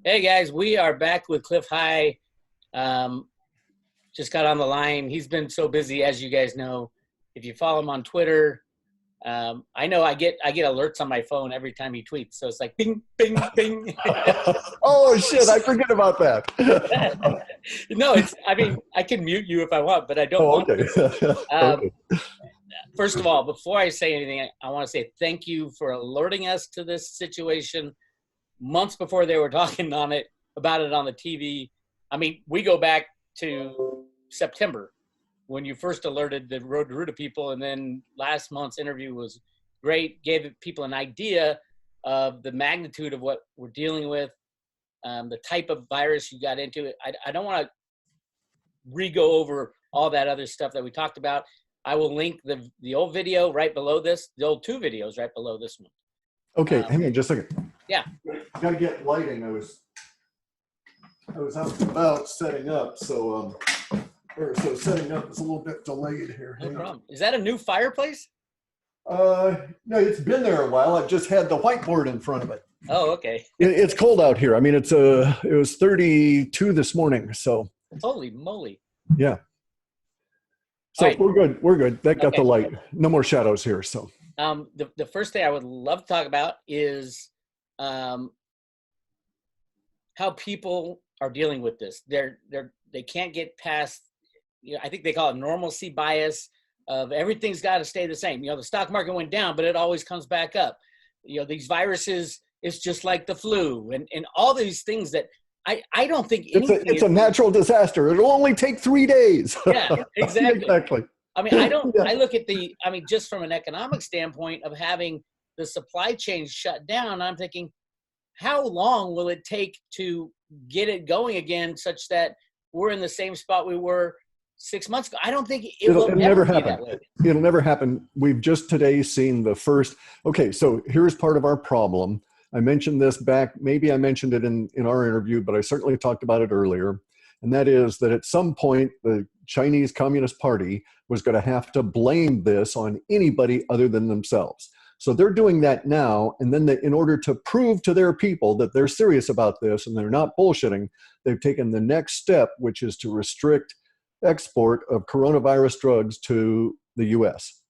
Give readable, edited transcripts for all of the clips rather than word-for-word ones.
Hey guys, we are back with Clif High. Just got on the line. He's been so busy, as you guys know. If you follow him on Twitter, I know I get alerts on my phone every time he tweets. So it's like bing, bing, bing. Oh shit! I forget about that. No, I can mute you if I want, but I don't want okay. to. Okay. First of all, before I say anything, I want to say thank you for alerting us to this situation months before they were talking about it on the TV. I mean, we go back to September when you first alerted the Road to Ruta people, and then last month's interview was great, gave people an idea of the magnitude of what we're dealing with, the type of virus you got into. I don't want to re-go over all that other stuff that we talked about. I will link the old video right below this, the old two videos right below this one. Okay, hang on just a second. Yeah. Gotta get lighting. I was out and about setting up, so setting up is a little bit delayed here. No problem. Is that a new fireplace? No, it's been there a while. I've just had the whiteboard in front of it. Oh, okay. It's cold out here. I mean, it was 32 this morning, so. Holy moly. Yeah. So right. We're good. That got the light. No more shadows here, so. The first thing I would love to talk about is how people are dealing with this. They can't get past, I think they call it normalcy bias of everything's got to stay the same. The stock market went down, but it always comes back up. These viruses, it's just like the flu and all these things that I don't think it's a natural disaster. It'll only take 3 days. Yeah, exactly. Exactly. I mean, I look at just from an economic standpoint of having the supply chain shut down, I'm thinking, how long will it take to get it going again such that we're in the same spot we were 6 months ago? I don't think it'll never happen. That way. It'll never happen. We've just today seen the first. Okay, so here's part of our problem. I mentioned this back, maybe I mentioned it in our interview, but I certainly talked about it earlier. And that is that at some point, the Chinese Communist Party was going to have to blame this on anybody other than themselves. So they're doing that now. And then in order to prove to their people that they're serious about this and they're not bullshitting, they've taken the next step, which is to restrict export of coronavirus drugs to the US.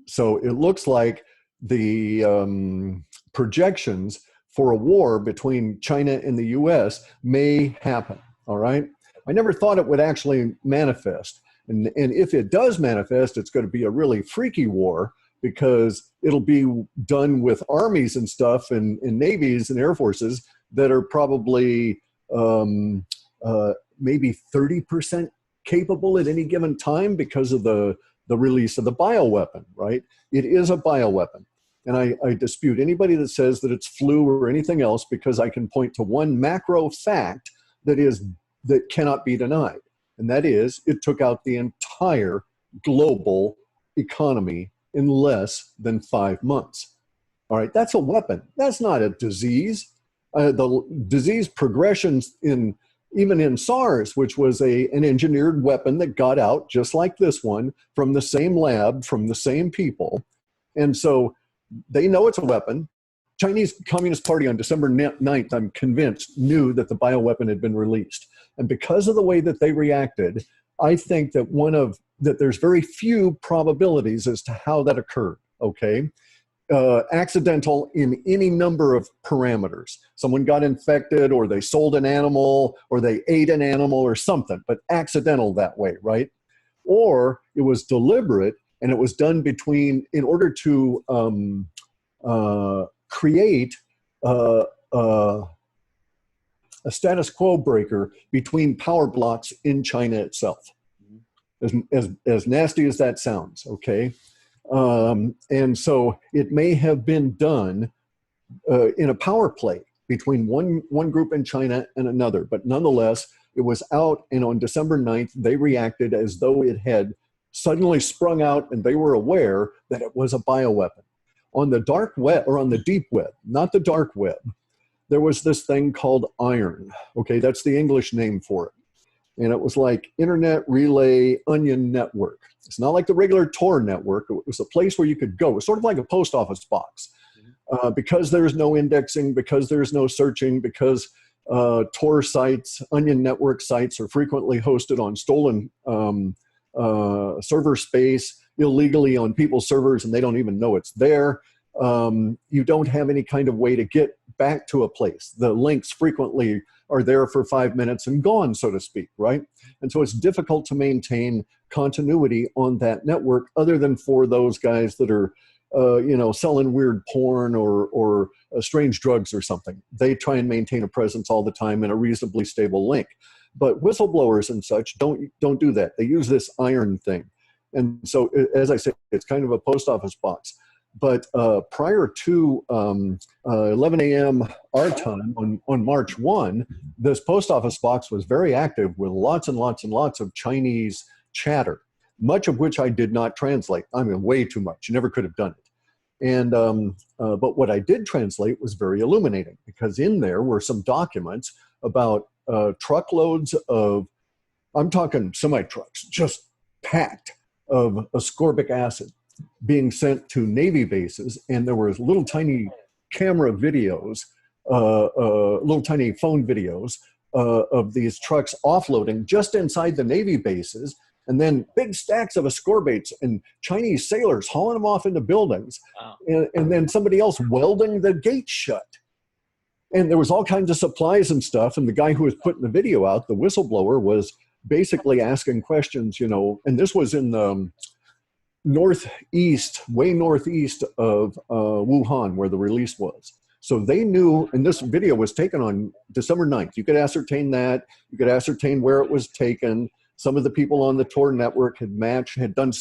So it looks like the projections for a war between China and the US may happen, all right? I never thought it would actually manifest. And if it does manifest, it's going to be a really freaky war because it'll be done with armies and stuff and navies and air forces that are probably maybe 30% capable at any given time because of the release of the bioweapon, right? It is a bioweapon. And I dispute anybody that says that it's flu or anything else because I can point to one macro fact that cannot be denied. And that is it took out the entire global economy in less than 5 months. All right, that's a weapon. That's not a disease. The disease progressions even in SARS, which was an engineered weapon that got out just like this one from the same lab, from the same people. And so they know it's a weapon. Chinese Communist Party on December 9th, I'm convinced, knew that the bioweapon had been released. And because of the way that they reacted, I think that there's very few probabilities as to how that occurred, okay? Accidental in any number of parameters. Someone got infected or they sold an animal or they ate an animal or something, but accidental that way, right? Or it was deliberate and it was done in order to create a status quo breaker between power blocks in China itself. As nasty as that sounds, okay? And so it may have been done in a power play between one group in China and another, but nonetheless, it was out, and on December 9th, they reacted as though it had suddenly sprung out and they were aware that it was a bioweapon. On the dark web, or on the deep web, not the dark web, there was this thing called iron. Okay, that's the English name for it. And it was like Internet Relay Onion Network. It's not like the regular Tor network. It was a place where you could go. It was sort of like a post office box. Because there's no indexing, because there's no searching, because Tor sites, Onion network sites are frequently hosted on stolen server space illegally on people's servers, and they don't even know it's there. You don't have any kind of way to get back to a place. The links frequently are there for 5 minutes and gone, so to speak, right? And so it's difficult to maintain continuity on that network, other than for those guys that are selling weird porn or strange drugs or something. They try and maintain a presence all the time in a reasonably stable link. But whistleblowers and such don't do that. They use this iron thing. And so, as I say, it's kind of a post office box. But prior to 11 a.m. our time on March 1, this post office box was very active with lots and lots and lots of Chinese chatter, much of which I did not translate. I mean, way too much. You never could have done it. And but what I did translate was very illuminating, because in there were some documents about truckloads of, I'm talking semi-trucks, just packed of ascorbic acid being sent to Navy bases. And there were little tiny camera videos, little tiny phone videos of these trucks offloading just inside the Navy bases, and then big stacks of ascorbates and Chinese sailors hauling them off into buildings. Wow. And then somebody else welding the gate shut. And there was all kinds of supplies and stuff. And the guy who was putting the video out, the whistleblower, was basically asking questions, and this was in the northeast, way northeast of Wuhan, where the release was. So they knew, and this video was taken on December 9th. You could ascertain that. You could ascertain where it was taken. Some of the people on the Tor network had done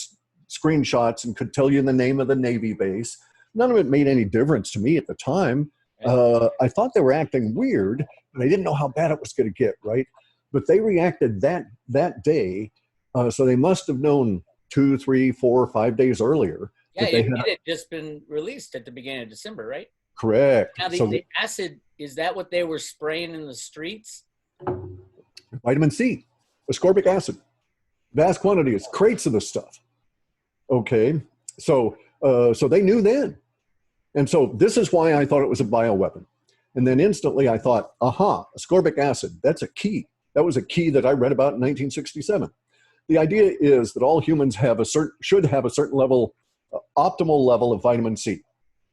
screenshots and could tell you the name of the Navy base. None of it made any difference to me at the time. I thought they were acting weird, but I didn't know how bad it was going to get, right? But they reacted that day, so they must have known 2, 3, 4, 5 days earlier. Yeah, it had just been released at the beginning of December, right? Correct. Now, the acid, is that what they were spraying in the streets? Vitamin C. Ascorbic acid, vast quantities, crates of this stuff. Okay, so they knew then. And so this is why I thought it was a bioweapon. And then instantly I thought, ascorbic acid, that's a key. That was a key that I read about in 1967. The idea is that all humans should have a certain level, optimal level of vitamin C.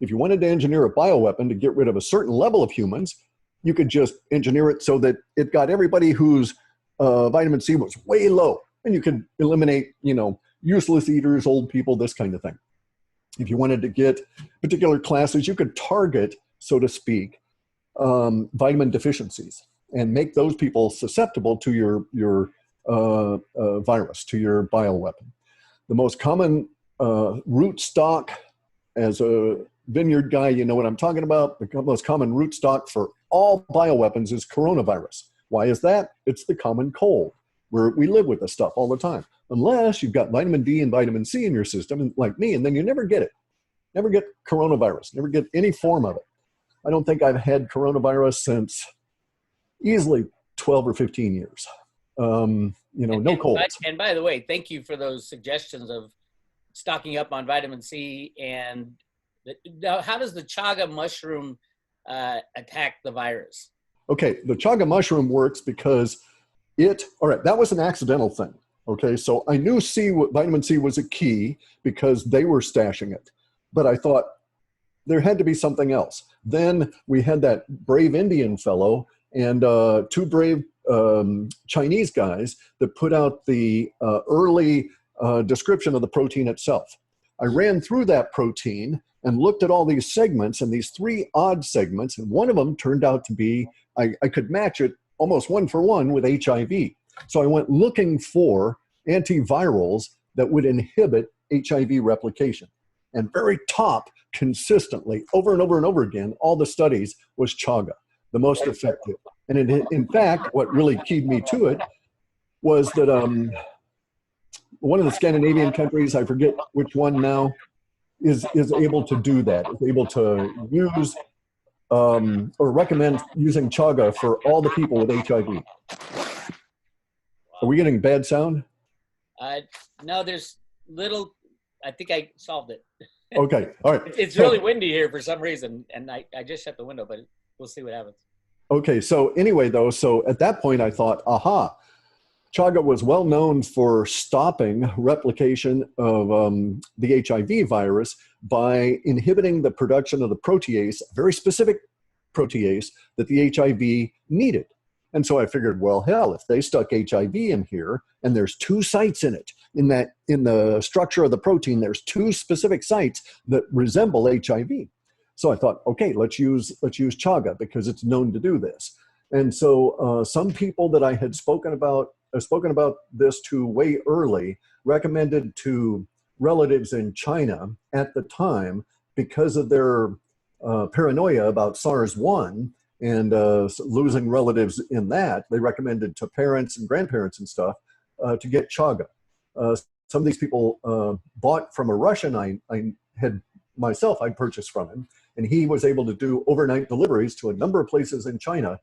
If you wanted to engineer a bioweapon to get rid of a certain level of humans, you could just engineer it so that it got everybody whose vitamin C was way low, and you could eliminate, useless eaters, old people, this kind of thing. If you wanted to get particular classes, you could target, so to speak, vitamin deficiencies and make those people susceptible to your virus, to your bioweapon. The most common root stock, as a vineyard guy, you know what I'm talking about. The most common root stock for all bioweapons is coronavirus. Why is that? It's the common cold, where we live with this stuff all the time. Unless you've got vitamin D and vitamin C in your system, like me, and then you never get it. Never get coronavirus, never get any form of it. I don't think I've had coronavirus since easily 12 or 15 years. No colds. And by the way, thank you for those suggestions of stocking up on vitamin C. And now, how does the chaga mushroom attack the virus? Okay, the chaga mushroom works because that was an accidental thing. Okay, so I knew vitamin C was a key because they were stashing it. But I thought there had to be something else. Then we had that brave Indian fellow and 2 brave Chinese guys that put out the early description of the protein itself. I ran through that protein and looked at all these segments, and these 3 odd segments, and one of them turned out to be, I could match it almost 1 for 1 with HIV. So I went looking for antivirals that would inhibit HIV replication. And very top, consistently, over and over and over again, all the studies was chaga, the most effective. And in fact, what really keyed me to it was that one of the Scandinavian countries, I forget which one now, is able to do that, is able to use or recommend using chaga for all the people with HIV. Are we getting bad sound? No, there's little, I think I solved it. Okay, all right. It's really windy here for some reason, and I just shut the window, but we'll see what happens. Okay, so anyway, though, so at that point I thought, aha, chaga was well known for stopping replication of the HIV virus by inhibiting the production of the protease, a very specific protease that the HIV needed. And so I figured, well, hell, if they stuck HIV in here and there's two sites in it, in the structure of the protein, there's two specific sites that resemble HIV. So I thought, okay, let's use chaga because it's known to do this. And so some people that I had spoken about this to way early recommended to relatives in China at the time because of their paranoia about SARS-1 and losing relatives in that. They recommended to parents and grandparents and stuff to get chaga. Some of these people bought from a Russian I had myself, I purchased from him, and he was able to do overnight deliveries to a number of places in China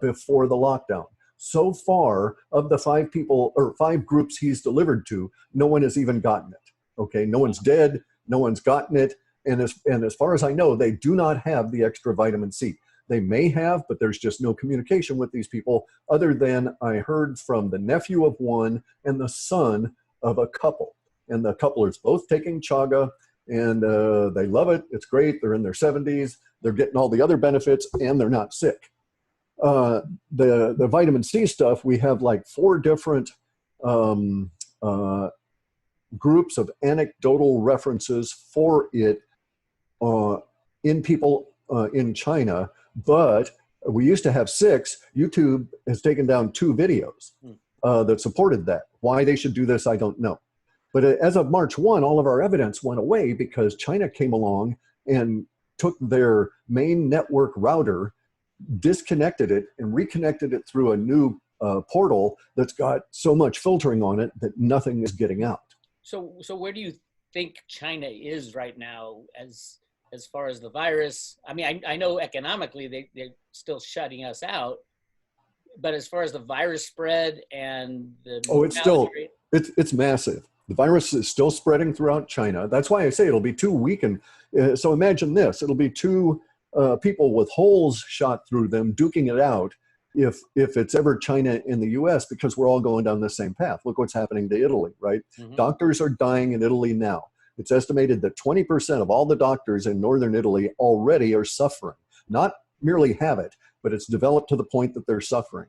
before the lockdown. So far, of the 5 people or 5 groups he's delivered to, no one has even gotten it. Okay, no one's dead, no one's gotten it, and as far as I know, they do not have the extra vitamin C. They may have, but there's just no communication with these people other than I heard from the nephew of one and the son of a couple. And the couple is both taking chaga, and they love it. It's great. They're in their 70s. They're getting all the other benefits, and they're not sick. The vitamin C stuff, we have like 4 different groups of anecdotal references for it in people in China, but we used to have 6. YouTube has taken down 2 videos that supported that. Why they should do this, I don't know. But as of March 1, all of our evidence went away because China came along and took their main network router, disconnected it, and reconnected it through a new portal that's got so much filtering on it that nothing is getting out. So where do you think China is right now as far as the virus? I mean, I know economically they're still shutting us out, but as far as the virus spread and the it's massive. The virus is still spreading throughout China. That's why I say it'll be too weakened. So imagine this: it'll be 2 people with holes shot through them duking it out if it's ever China in the U.S., because we're all going down the same path. Look what's happening to Italy, right? Mm-hmm. Doctors are dying in Italy now. It's estimated that 20% of all the doctors in northern Italy already are suffering. Not merely have it, but it's developed to the point that they're suffering.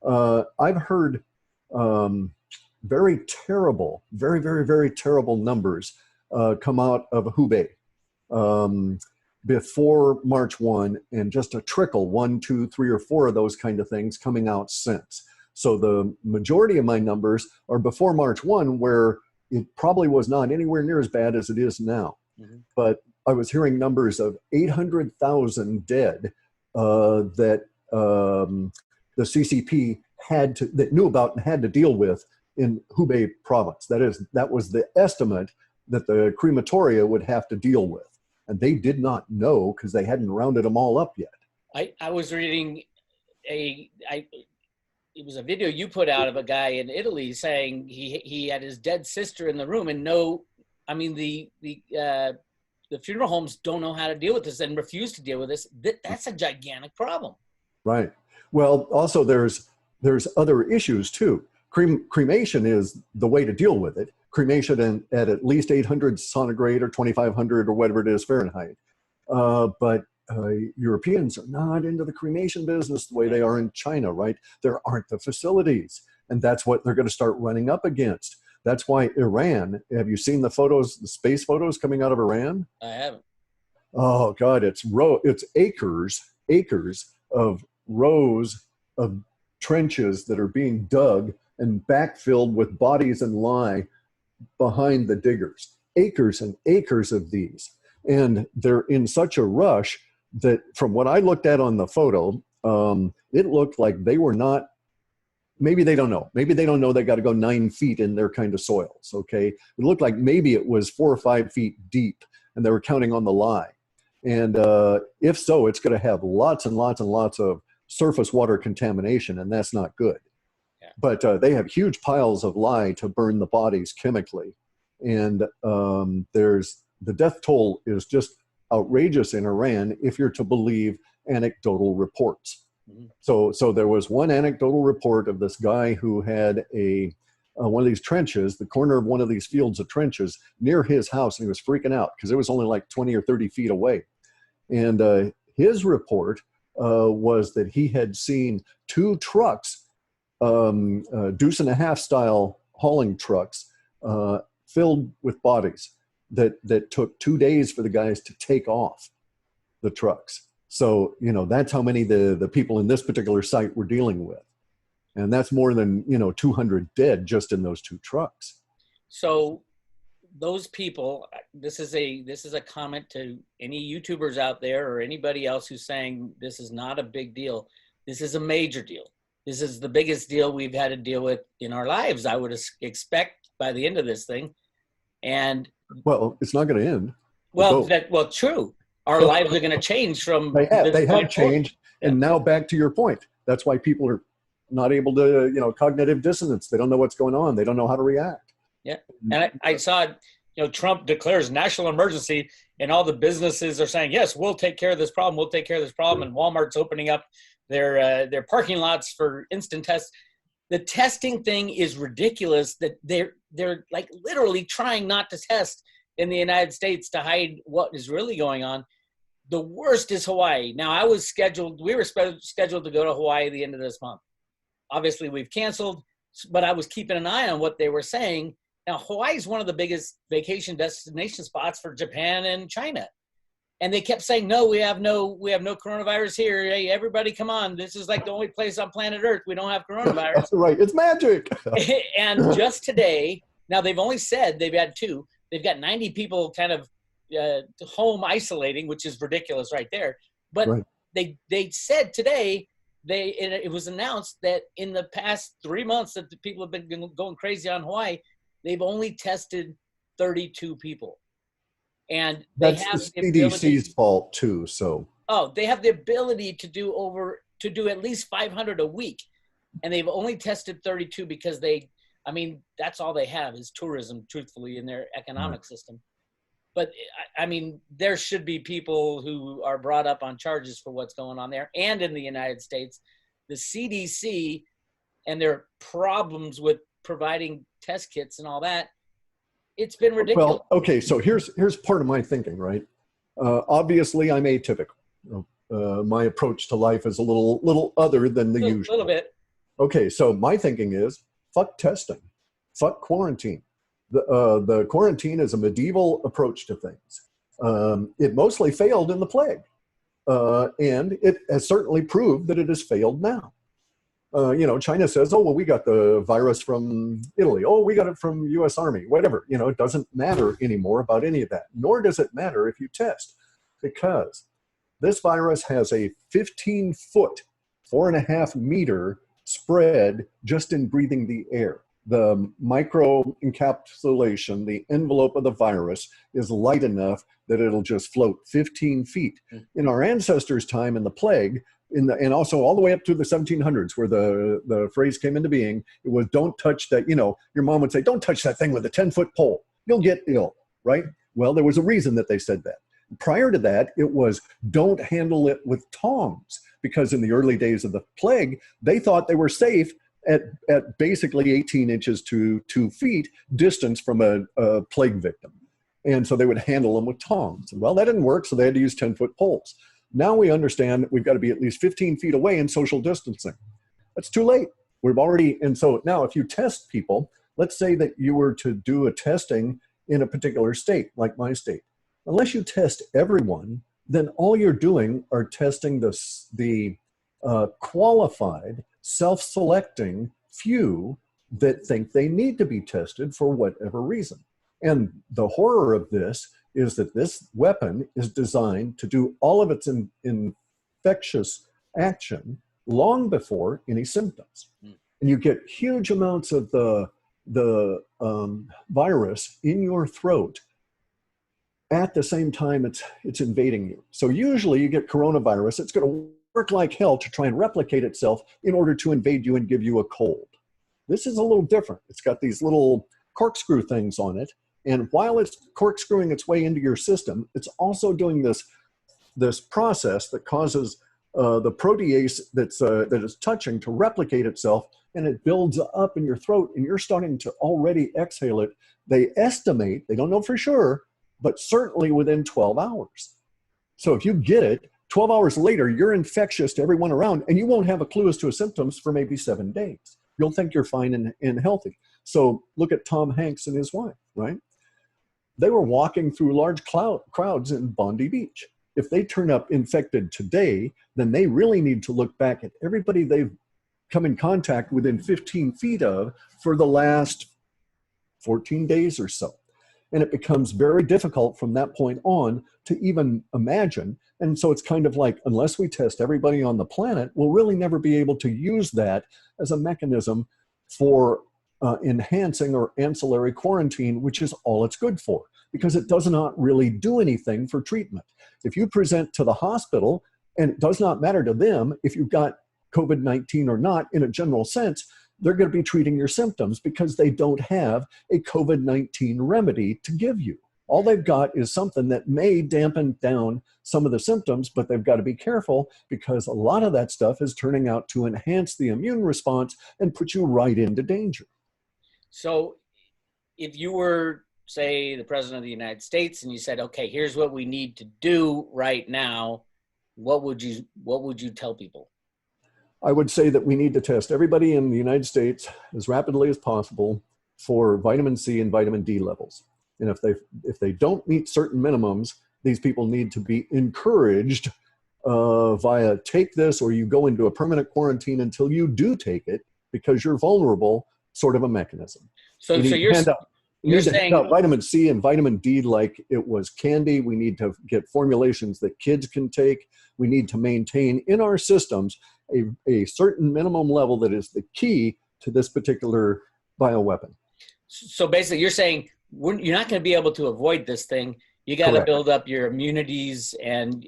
I've heard very terrible, very, very, very terrible numbers come out of Hubei before March 1, and just a trickle, 1, 2, 3, or 4 of those kind of things coming out since. So the majority of my numbers are before March 1, where it probably was not anywhere near as bad as it is now. Mm-hmm. But I was hearing numbers of 800,000 dead that the CCP that knew about and had to deal with in Hubei province. That was the estimate that the crematoria would have to deal with. And they did not know because they hadn't rounded them all up yet. I was reading it was a video you put out of a guy in Italy saying he had his dead sister in the room, and the funeral homes don't know how to deal with this and refuse to deal with this. That's a gigantic problem. Right. Well, also there's other issues too. Cremation is the way to deal with it. Cremation at least 800 centigrade or 2,500 or whatever it is Fahrenheit. But Europeans are not into the cremation business the way they are in China, right? There aren't the facilities, and that's what they're going to start running up against. That's why Iran, have you seen the photos, the space photos coming out of Iran? I haven't. Oh God, it's acres of rows of trenches that are being dug and backfilled with bodies and lye behind the diggers. Acres and acres of these. And they're in such a rush that from what I looked at on the photo, it looked like they were not, maybe they don't know. Maybe they don't know they got to go 9 feet in their kind of soils, okay? It looked like maybe it was 4 or 5 feet deep and they were counting on the lye. And if so, it's going to have lots and lots and lots of surface water contamination, and that's not good. Yeah. But they have huge piles of lye to burn the bodies chemically. And the death toll is just outrageous in Iran if you're to believe anecdotal reports. Mhm. So there was one anecdotal report of this guy who had one of these trenches, the corner of one of these fields of trenches near his house, and he was freaking out because it was only like 20 or 30 feet away. And his report was that he had seen two trucks, deuce and a half style hauling trucks, filled with bodies that took 2 days for the guys to take off the trucks. So, that's how many the people in this particular site were dealing with. And that's more than, 200 dead just in those two trucks. So those people, this is a comment to any YouTubers out there or anybody else who's saying this is not a big deal. This is a major deal. This is the biggest deal we've had to deal with in our lives, I would expect, by the end of this thing. And well, it's not going to end. Well, true. Our lives are going to change from they have changed. Yeah. And now back to your point. That's why people are not able to, cognitive dissonance. They don't know what's going on. They don't know how to react. Yeah. And I saw, Trump declares national emergency and all the businesses are saying, yes, we'll take care of this problem. We'll take care of this problem. And Walmart's opening up their parking lots for instant tests. The testing thing is ridiculous that they're like literally trying not to test in the United States to hide what is really going on. The worst is Hawaii. Now we were scheduled to go to Hawaii at the end of this month. Obviously we've canceled, but I was keeping an eye on what they were saying. Now Hawaii is one of the biggest vacation destination spots for Japan and China. And they kept saying, no, we have no coronavirus here. Hey, everybody come on. This is like the only place on planet Earth we don't have coronavirus. That's right. It's magic. And just today, now they've only said they've had two. They've got 90 people kind of home isolating, which is ridiculous right there. But right. They said today, it was announced that in the past 3 months that the people have been going crazy on Hawaii, they've only tested 32 people. And that's the CDC's fault too. So they have the ability to do at least 500 a week, and they've only tested 32 because that's all they have is tourism, truthfully, in their economic system. But there should be people who are brought up on charges for what's going on there. And in the United States, the CDC and their problems with providing test kits and all that, it's been ridiculous. Well, okay, so here's part of my thinking, right? Obviously, I'm atypical. My approach to life is a little other than the usual. A little bit. Okay, so my thinking is, fuck testing, fuck quarantine. The quarantine is a medieval approach to things. It mostly failed in the plague, and it has certainly proved that it has failed now. China says, oh, well, we got the virus from Italy. Oh, we got it from U.S. Army, whatever. It doesn't matter anymore about any of that, nor does it matter if you test, because this virus has a 15-foot, 4.5 meter spread just in breathing the air. The micro encapsulation, the envelope of the virus, is light enough that it'll just float 15 feet. In our ancestors' time in the plague, and also all the way up to the 1700s, where the phrase came into being, it was don't touch that, your mom would say, don't touch that thing with a 10-foot pole. You'll get ill, right? Well, there was a reason that they said that. Prior to that, it was don't handle it with tongs, because in the early days of the plague, they thought they were safe at basically 18 inches to 2 feet distance from a plague victim. And so they would handle them with tongs. Well, that didn't work, so they had to use 10-foot poles. Now we understand that we've got to be at least 15 feet away in social distancing. That's too late. And so now if you test people, let's say that you were to do a testing in a particular state, like my state. Unless you test everyone, then all you're doing are testing the qualified, self-selecting few that think they need to be tested for whatever reason. And the horror of this is that this weapon is designed to do all of its infectious action long before any symptoms. And you get huge amounts of the virus in your throat at the same time it's invading you. So usually you get coronavirus, it's going to work like hell to try and replicate itself in order to invade you and give you a cold. This is a little different. It's got these little corkscrew things on it. And while it's corkscrewing its way into your system, it's also doing this process that causes the protease that is touching to replicate itself, and it builds up in your throat, and you're starting to already exhale it. They estimate, they don't know for sure, but certainly within 12 hours. So if you get it, 12 hours later, you're infectious to everyone around, and you won't have a clue as to symptoms for maybe 7 days. You'll think you're fine and healthy. So look at Tom Hanks and his wife, right? They were walking through large crowds in Bondi Beach. If they turn up infected today, then they really need to look back at everybody they've come in contact within 15 feet of for the last 14 days or so. And it becomes very difficult from that point on to even imagine. And so it's kind of like, unless we test everybody on the planet, we'll really never be able to use that as a mechanism for enhancing or ancillary quarantine, which is all it's good for, because it does not really do anything for treatment. If you present to the hospital, and it does not matter to them if you've got COVID-19 or not, in a general sense, they're going to be treating your symptoms because they don't have a COVID-19 remedy to give you. All they've got is something that may dampen down some of the symptoms, but they've got to be careful because a lot of that stuff is turning out to enhance the immune response and put you right into danger. So if you were, say, the President of the United States and you said, okay, here's what we need to do right now, what would you tell people? I would say that we need to test everybody in the United States as rapidly as possible for vitamin C and vitamin D levels. And if they don't meet certain minimums, these people need to be encouraged via take this, or you go into a permanent quarantine until you do take it because you're vulnerable, sort of a mechanism. So you're saying hand out vitamin C and vitamin D like it was candy. We need to get formulations that kids can take. We need to maintain in our systems a certain minimum level that is the key to this particular bioweapon. So basically you're saying you're not going to be able to avoid this thing. You got to build up your immunities and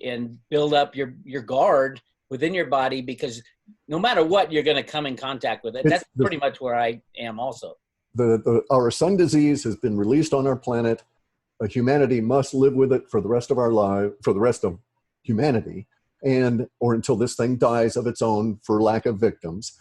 build up your guard within your body, because no matter what, you're going to come in contact with it. That's pretty much where I am also. Our sun disease has been released on our planet. Humanity must live with it for the rest of our life, for the rest of humanity, or until this thing dies of its own for lack of victims.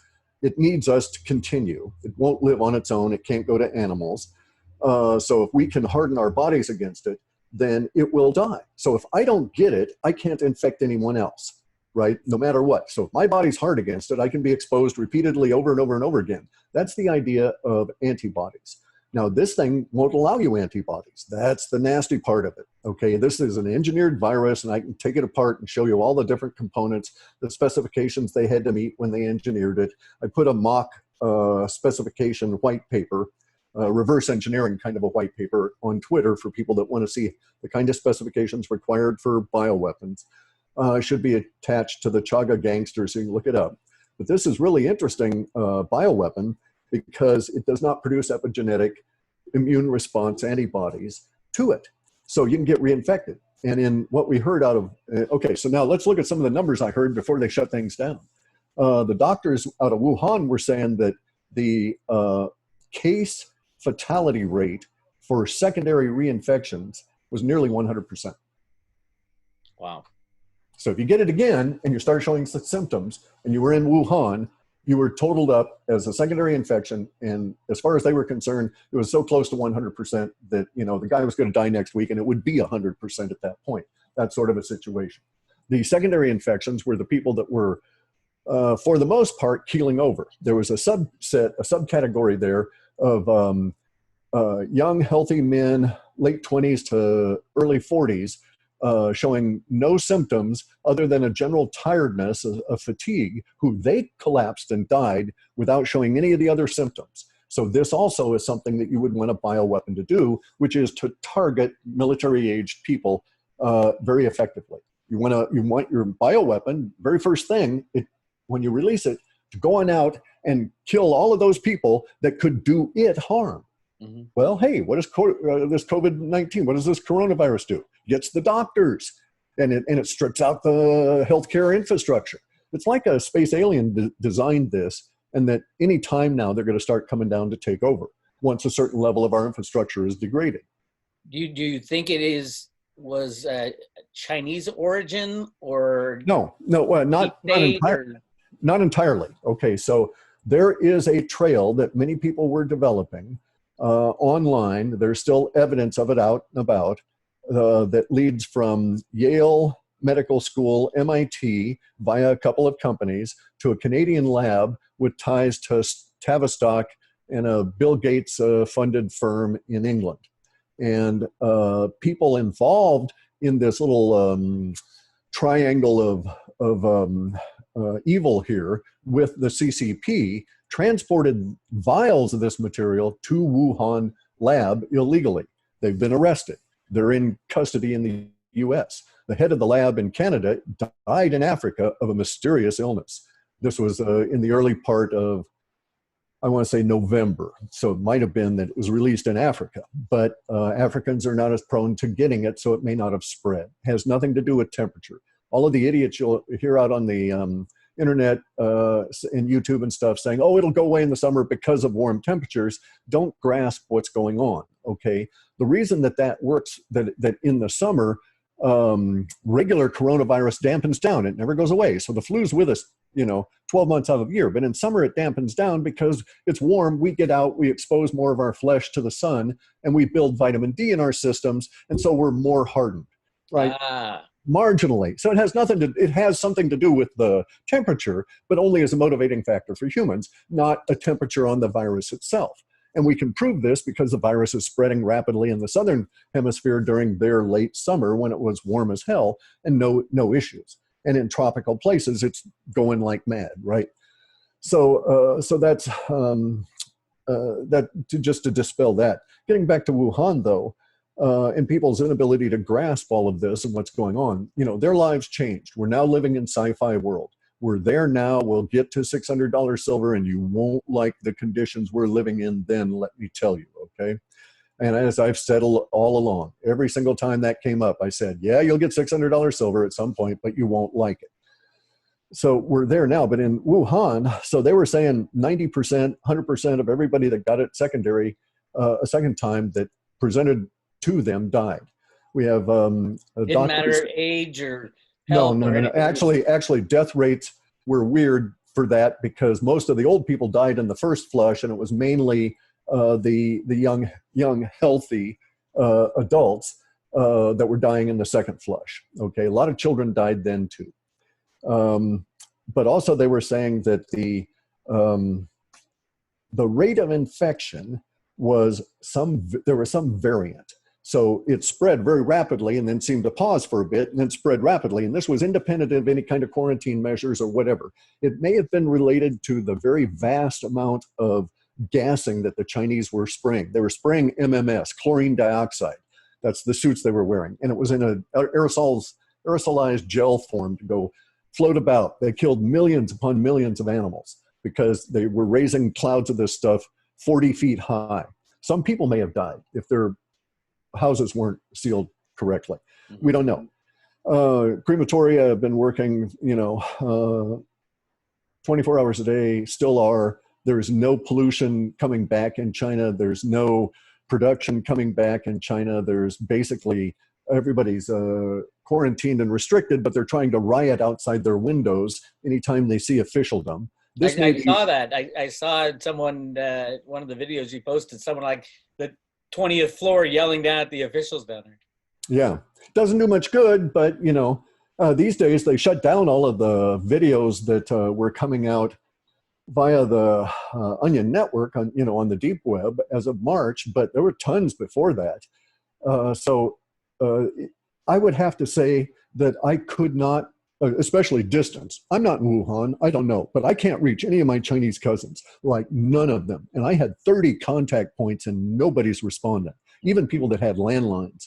It needs us to continue. It won't live on its own. It can't go to animals. So if we can harden our bodies against it, then it will die. So if I don't get it, I can't infect anyone else, right? No matter what. So if my body's hard against it, I can be exposed repeatedly over and over and over again. That's the idea of antibodies. Now, this thing won't allow you antibodies. That's the nasty part of it, okay? This is an engineered virus, and I can take it apart and show you all the different components, the specifications they had to meet when they engineered it. I put a mock specification white paper, reverse engineering kind of a white paper on Twitter for people that want to see the kind of specifications required for bioweapons. Should be attached to the Chaga Gangster, so you can look it up. But this is really interesting bioweapon because it does not produce epigenetic immune response antibodies to it. So you can get reinfected. And in what we heard out of, okay, so now let's look at some of the numbers I heard before they shut things down. The doctors out of Wuhan were saying that the case fatality rate for secondary reinfections was nearly 100%. Wow. So if you get it again and you start showing symptoms and you were in Wuhan, you were totaled up as a secondary infection. And as far as they were concerned, it was so close to 100% that, the guy was going to die next week and it would be 100% at that point. That sort of a situation. The secondary infections were the people that were, for the most part, keeling over. There was a subcategory there of young, healthy men, late 20s to early 40s, showing no symptoms other than a general tiredness of fatigue, who they collapsed and died without showing any of the other symptoms. So this also is something that you would want a bioweapon to do, which is to target military-aged people very effectively. You want your bioweapon, very first thing, when you release it, to go on out and kill all of those people that could do it harm. Mm-hmm. Well, hey, what is this COVID-19? What does this coronavirus do? Gets the doctors, and it strips out the healthcare infrastructure. It's like a space alien designed this, and that any time now they're going to start coming down to take over once a certain level of our infrastructure is degraded. Do you think it was Chinese origin or No, no, well, not entirely. Okay, so there is a trail that many people were developing online. There's still evidence of it out and about that leads from Yale Medical School, MIT, via a couple of companies, to a Canadian lab with ties to Tavistock and a Bill Gates funded firm in England. And people involved in this little triangle of evil here with the CCP transported vials of this material to Wuhan lab illegally. They've been arrested. They're in custody in the US. The head of the lab in Canada died in Africa of a mysterious illness. This was in the early part of, I want to say, November. So it might have been that it was released in Africa, but Africans are not as prone to getting it, so it may not have spread. It has nothing to do with temperature. All of the idiots you'll hear out on the internet and YouTube and stuff saying, oh, it'll go away in the summer because of warm temperatures, don't grasp what's going on, okay? The reason that works, that in the summer, regular coronavirus dampens down. It never goes away. So the flu's with us, 12 months out of the year. But in summer, it dampens down because it's warm. We get out, we expose more of our flesh to the sun, and we build vitamin D in our systems. And so we're more hardened, right? Marginally. So it has something to do with the temperature, but only as a motivating factor for humans, not a temperature on the virus itself. And we can prove this because the virus is spreading rapidly in the southern hemisphere during their late summer when it was warm as hell and no issues. And in tropical places, it's going like mad, right? So that's just to dispel that. Getting back to Wuhan, though, and people's inability to grasp all of this and what's going on, their lives changed. We're now living in sci-fi world. We're there now. We'll get to $600 silver, and you won't like the conditions we're living in then, let me tell you, okay? And as I've said all along, every single time that came up, I said, yeah, you'll get $600 silver at some point, but you won't like it. So we're there now. But in Wuhan, so they were saying 90%, 100% of everybody that got it secondary a second time that presented to them died. We have didn't matter age or health. No. Actually, death rates were weird for that because most of the old people died in the first flush, and it was mainly the young healthy adults that were dying in the second flush. Okay, a lot of children died then too. But also they were saying that the rate of infection was there was some variant. So it spread very rapidly and then seemed to pause for a bit and then spread rapidly. And this was independent of any kind of quarantine measures or whatever. It may have been related to the very vast amount of gassing that the Chinese were spraying. They were spraying MMS, chlorine dioxide. That's the suits they were wearing. And it was in an aerosolized gel form to go float about. They killed millions upon millions of animals because they were raising clouds of this stuff 40 feet high. Some people may have died if their houses weren't sealed correctly. We don't know. Crematoria have been working, 24 hours a day, still are. There's no pollution coming back in China. There's no production coming back in China. There's basically everybody's quarantined and restricted, but they're trying to riot outside their windows anytime they see officialdom. I saw that. I saw someone, one of the videos you posted, someone like the 20th floor yelling down at the officials down there. Yeah, doesn't do much good, but these days they shut down all of the videos that were coming out via the Onion Network on the deep web as of March, but there were tons before that. So I would have to say that I could not, especially distance. I'm not in Wuhan, I don't know, but I can't reach any of my Chinese cousins, like none of them. And I had 30 contact points and nobody's responding, even people that had landlines.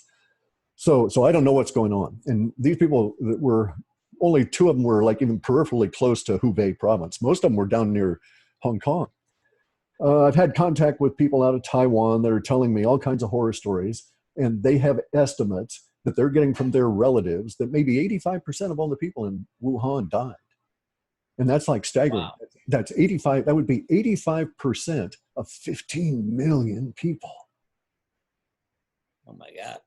So I don't know what's going on. And these people that were, only 2 of them were like even peripherally close to Hubei province. Most of them were down near Hong Kong. I've had contact with people out of Taiwan that are telling me all kinds of horror stories, and they have estimates that they're getting from their relatives that maybe 85% of all the people in Wuhan died. And that's like staggering. Wow. That's 85, that would be 85% of 15 million people. Oh my God.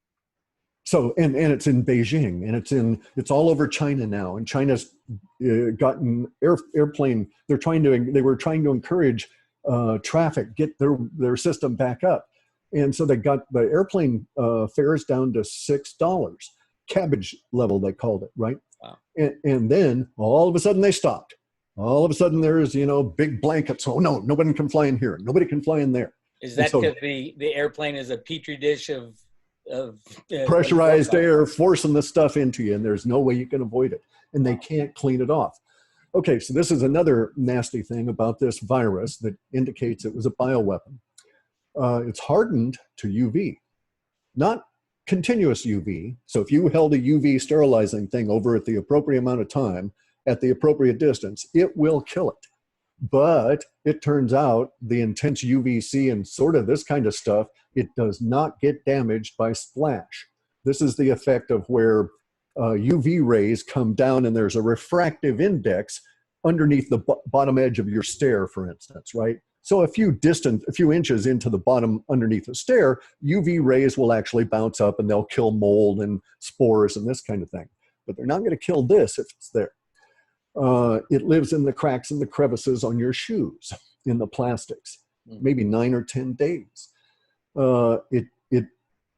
So, and it's in Beijing, and it's all over China now. And China's gotten airplane. They were trying to encourage traffic, get their system back up. And so they got the airplane fares down to $6, cabbage level, they called it, right? Wow. And then all of a sudden they stopped. All of a sudden there's, big blankets. Oh no, nobody can fly in here. Nobody can fly in there. Is that because the airplane is a petri dish of pressurized air forcing the stuff into you, and there's no way you can avoid it, and they can't clean it off. Okay, so this is another nasty thing about this virus that indicates it was a bioweapon. It's hardened to UV, not continuous UV. So if you held a UV sterilizing thing over at the appropriate amount of time at the appropriate distance, it will kill it. But it turns out the intense UVC and sort of this kind of stuff, it does not get damaged by splash. This is the effect of where UV rays come down and there's a refractive index underneath the bottom edge of your stair, for instance, right? So a few inches into the bottom underneath the stair, UV rays will actually bounce up and they'll kill mold and spores and this kind of thing. But they're not going to kill this if it's there. It lives in the cracks and the crevices on your shoes, in the plastics, maybe 9 or 10 days.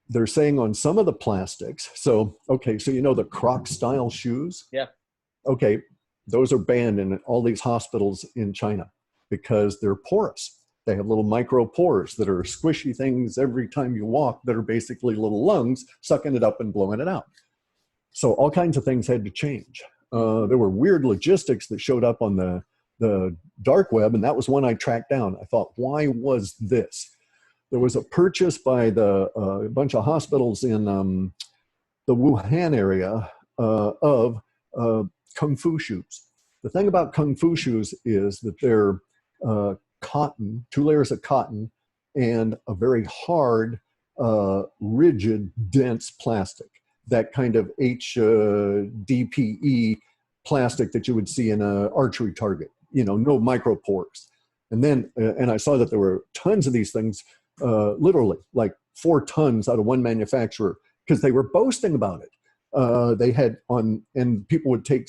They're saying on some of the plastics, so the Croc style shoes? Yeah. Okay, those are banned in all these hospitals in China because they're porous. They have little micro pores that are squishy things every time you walk that are basically little lungs sucking it up and blowing it out. So all kinds of things had to change. There were weird logistics that showed up on the dark web, and that was one I tracked down. I thought, why was this? There was a purchase by a bunch of hospitals in the Wuhan area of Kung Fu shoes. The thing about Kung Fu shoes is that they're cotton, 2 layers of cotton, and a very hard, rigid, dense plastic. That kind of HDPE plastic that you would see in an archery target, no micropores. And then, and I saw that there were tons of these things, literally like 4 tons out of one manufacturer, because they were boasting about it. They had and people would take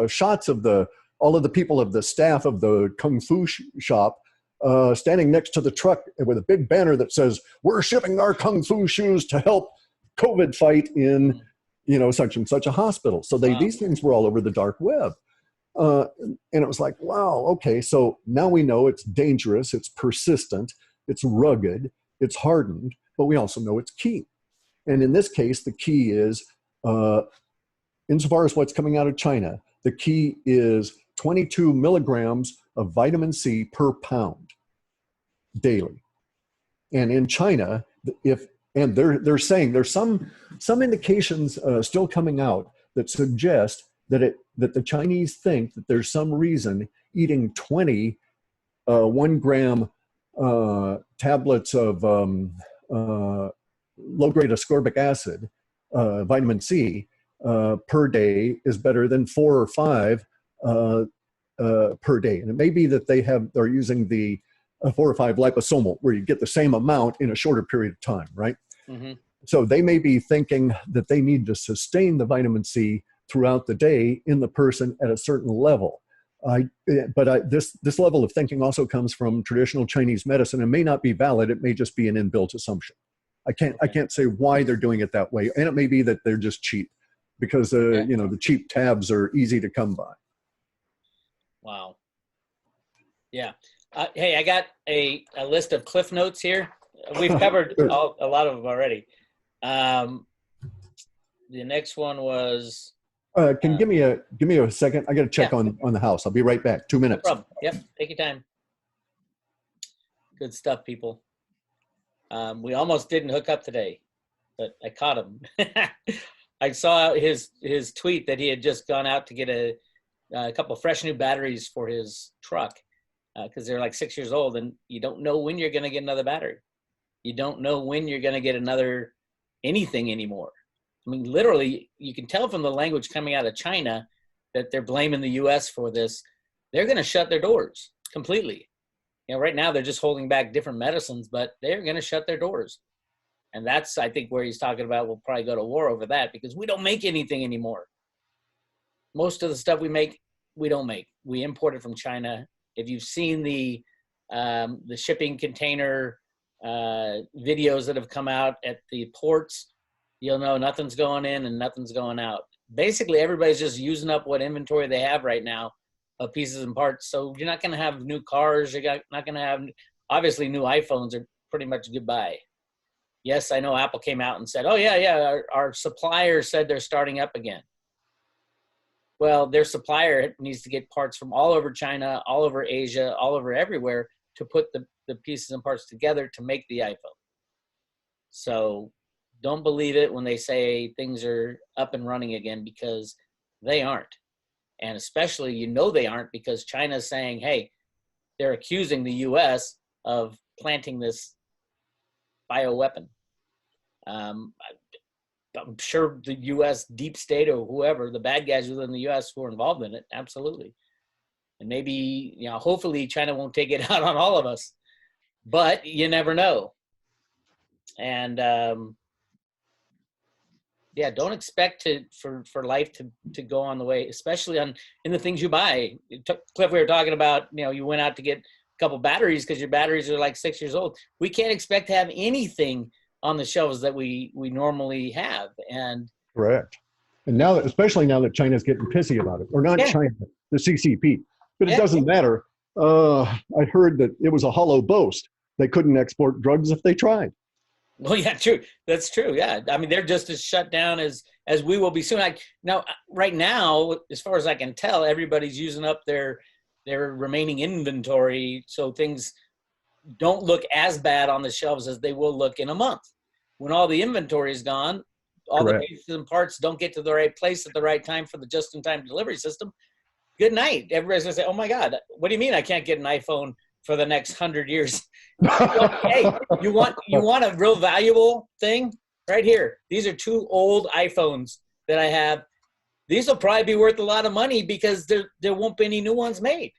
shots of all of the people of the staff of the Kung Fu shop standing next to the truck with a big banner that says, "We're shipping our Kung Fu shoes to help COVID fight in, such and such a hospital." So these things were all over the dark web. And it was like, wow, okay, so now we know it's dangerous, it's persistent, it's rugged, it's hardened, but we also know it's key. And in this case, the key is, insofar as what's coming out of China, the key is 22 milligrams of vitamin C per pound daily. And in China, they're saying there's some indications still coming out that suggest that the Chinese think that there's some reason eating 20 1-gram tablets of low-grade ascorbic acid, vitamin C, per day is better than 4 or 5 per day. And it may be that they're using the 4 or 5 liposomal, where you get the same amount in a shorter period of time, right? Mm-hmm. So they may be thinking that they need to sustain the vitamin C throughout the day in the person at a certain level. This level of thinking also comes from traditional Chinese medicine and may not be valid. It may just be an inbuilt assumption. I can't say why they're doing it that way. And it may be that they're just cheap because, the cheap tabs are easy to come by. Wow. Yeah. Hey, I got a list of Clif notes here. We've covered a lot of them already. The next one was... give me a second. I got to check on the house. I'll be right back. 2 minutes. No problem. Yep. Take your time. Good stuff, people. We almost didn't hook up today, but I caught him. I saw his tweet that he had just gone out to get a couple of fresh new batteries for his truck because they're like 6 years old, and you don't know when you're going to get another battery. You don't know when you're going to get another anything anymore. I mean, literally, you can tell from the language coming out of China that they're blaming the U.S. for this. They're going to shut their doors completely. Right now they're just holding back different medicines, but they're going to shut their doors. And that's, I think, where he's talking about we'll probably go to war over that, because we don't make anything anymore. Most of the stuff we make, we don't make. We import it from China. If you've seen the shipping container videos that have come out at the ports, you'll know nothing's going in and nothing's going out. Basically, everybody's just using up what inventory they have right now of pieces and parts. So you're not going to have new cars. You're not going to have, obviously, new iPhones are pretty much goodbye. Yes, I know Apple came out and said, oh, yeah, our supplier said they're starting up again. Well, their supplier needs to get parts from all over China, all over Asia, all over everywhere to put the pieces and parts together to make the iPhone. So don't believe it when they say things are up and running again, because they aren't. And especially, they aren't, because China's saying, hey, they're accusing the U.S. of planting this bioweapon. I'm sure the U.S. deep state or whoever, the bad guys within the U.S. who are involved in it, absolutely. And maybe, hopefully China won't take it out on all of us, but you never know. And don't expect for life to go on the way, especially in the things you buy. Cliff, we were talking about, you went out to get a couple batteries because your batteries are like 6 years old. We can't expect to have anything on the shelves that we normally have. And correct. And now, especially now that China's getting pissy about it, or not China, the CCP, but it doesn't matter. I heard that it was a hollow boast. They couldn't export drugs if they tried. Well, yeah, true. That's true. Yeah. I mean, they're just as shut down as we will be soon. Right now, as far as I can tell, everybody's using up their remaining inventory. So things don't look as bad on the shelves as they will look in a month. When all the inventory is gone, all Correct. The pieces and parts don't get to the right place at the right time for the just-in-time delivery system. Good night. Everybody's going to say, oh, my God, what do you mean I can't get an iPhone for the next 100 years? Hey, you want a real valuable thing? Right here. These are 2 old iPhones that I have. These will probably be worth a lot of money because there won't be any new ones made.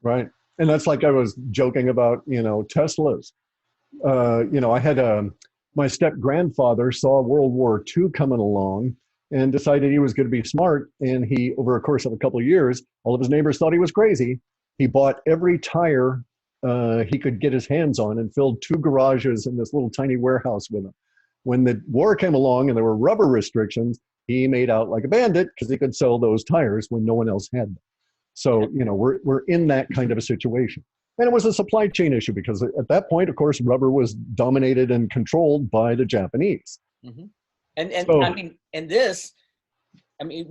Right. And that's like I was joking about, Teslas. I had my step-grandfather saw World War II coming along and decided he was going to be smart. And he, over a course of a couple of years, all of his neighbors thought he was crazy. He bought every tire he could get his hands on and filled 2 garages in this little tiny warehouse with them. When the war came along and there were rubber restrictions, he made out like a bandit because he could sell those tires when no one else had them. So, we're in that kind of a situation. And it was a supply chain issue because at that point, of course, rubber was dominated and controlled by the Japanese. Mm-hmm. And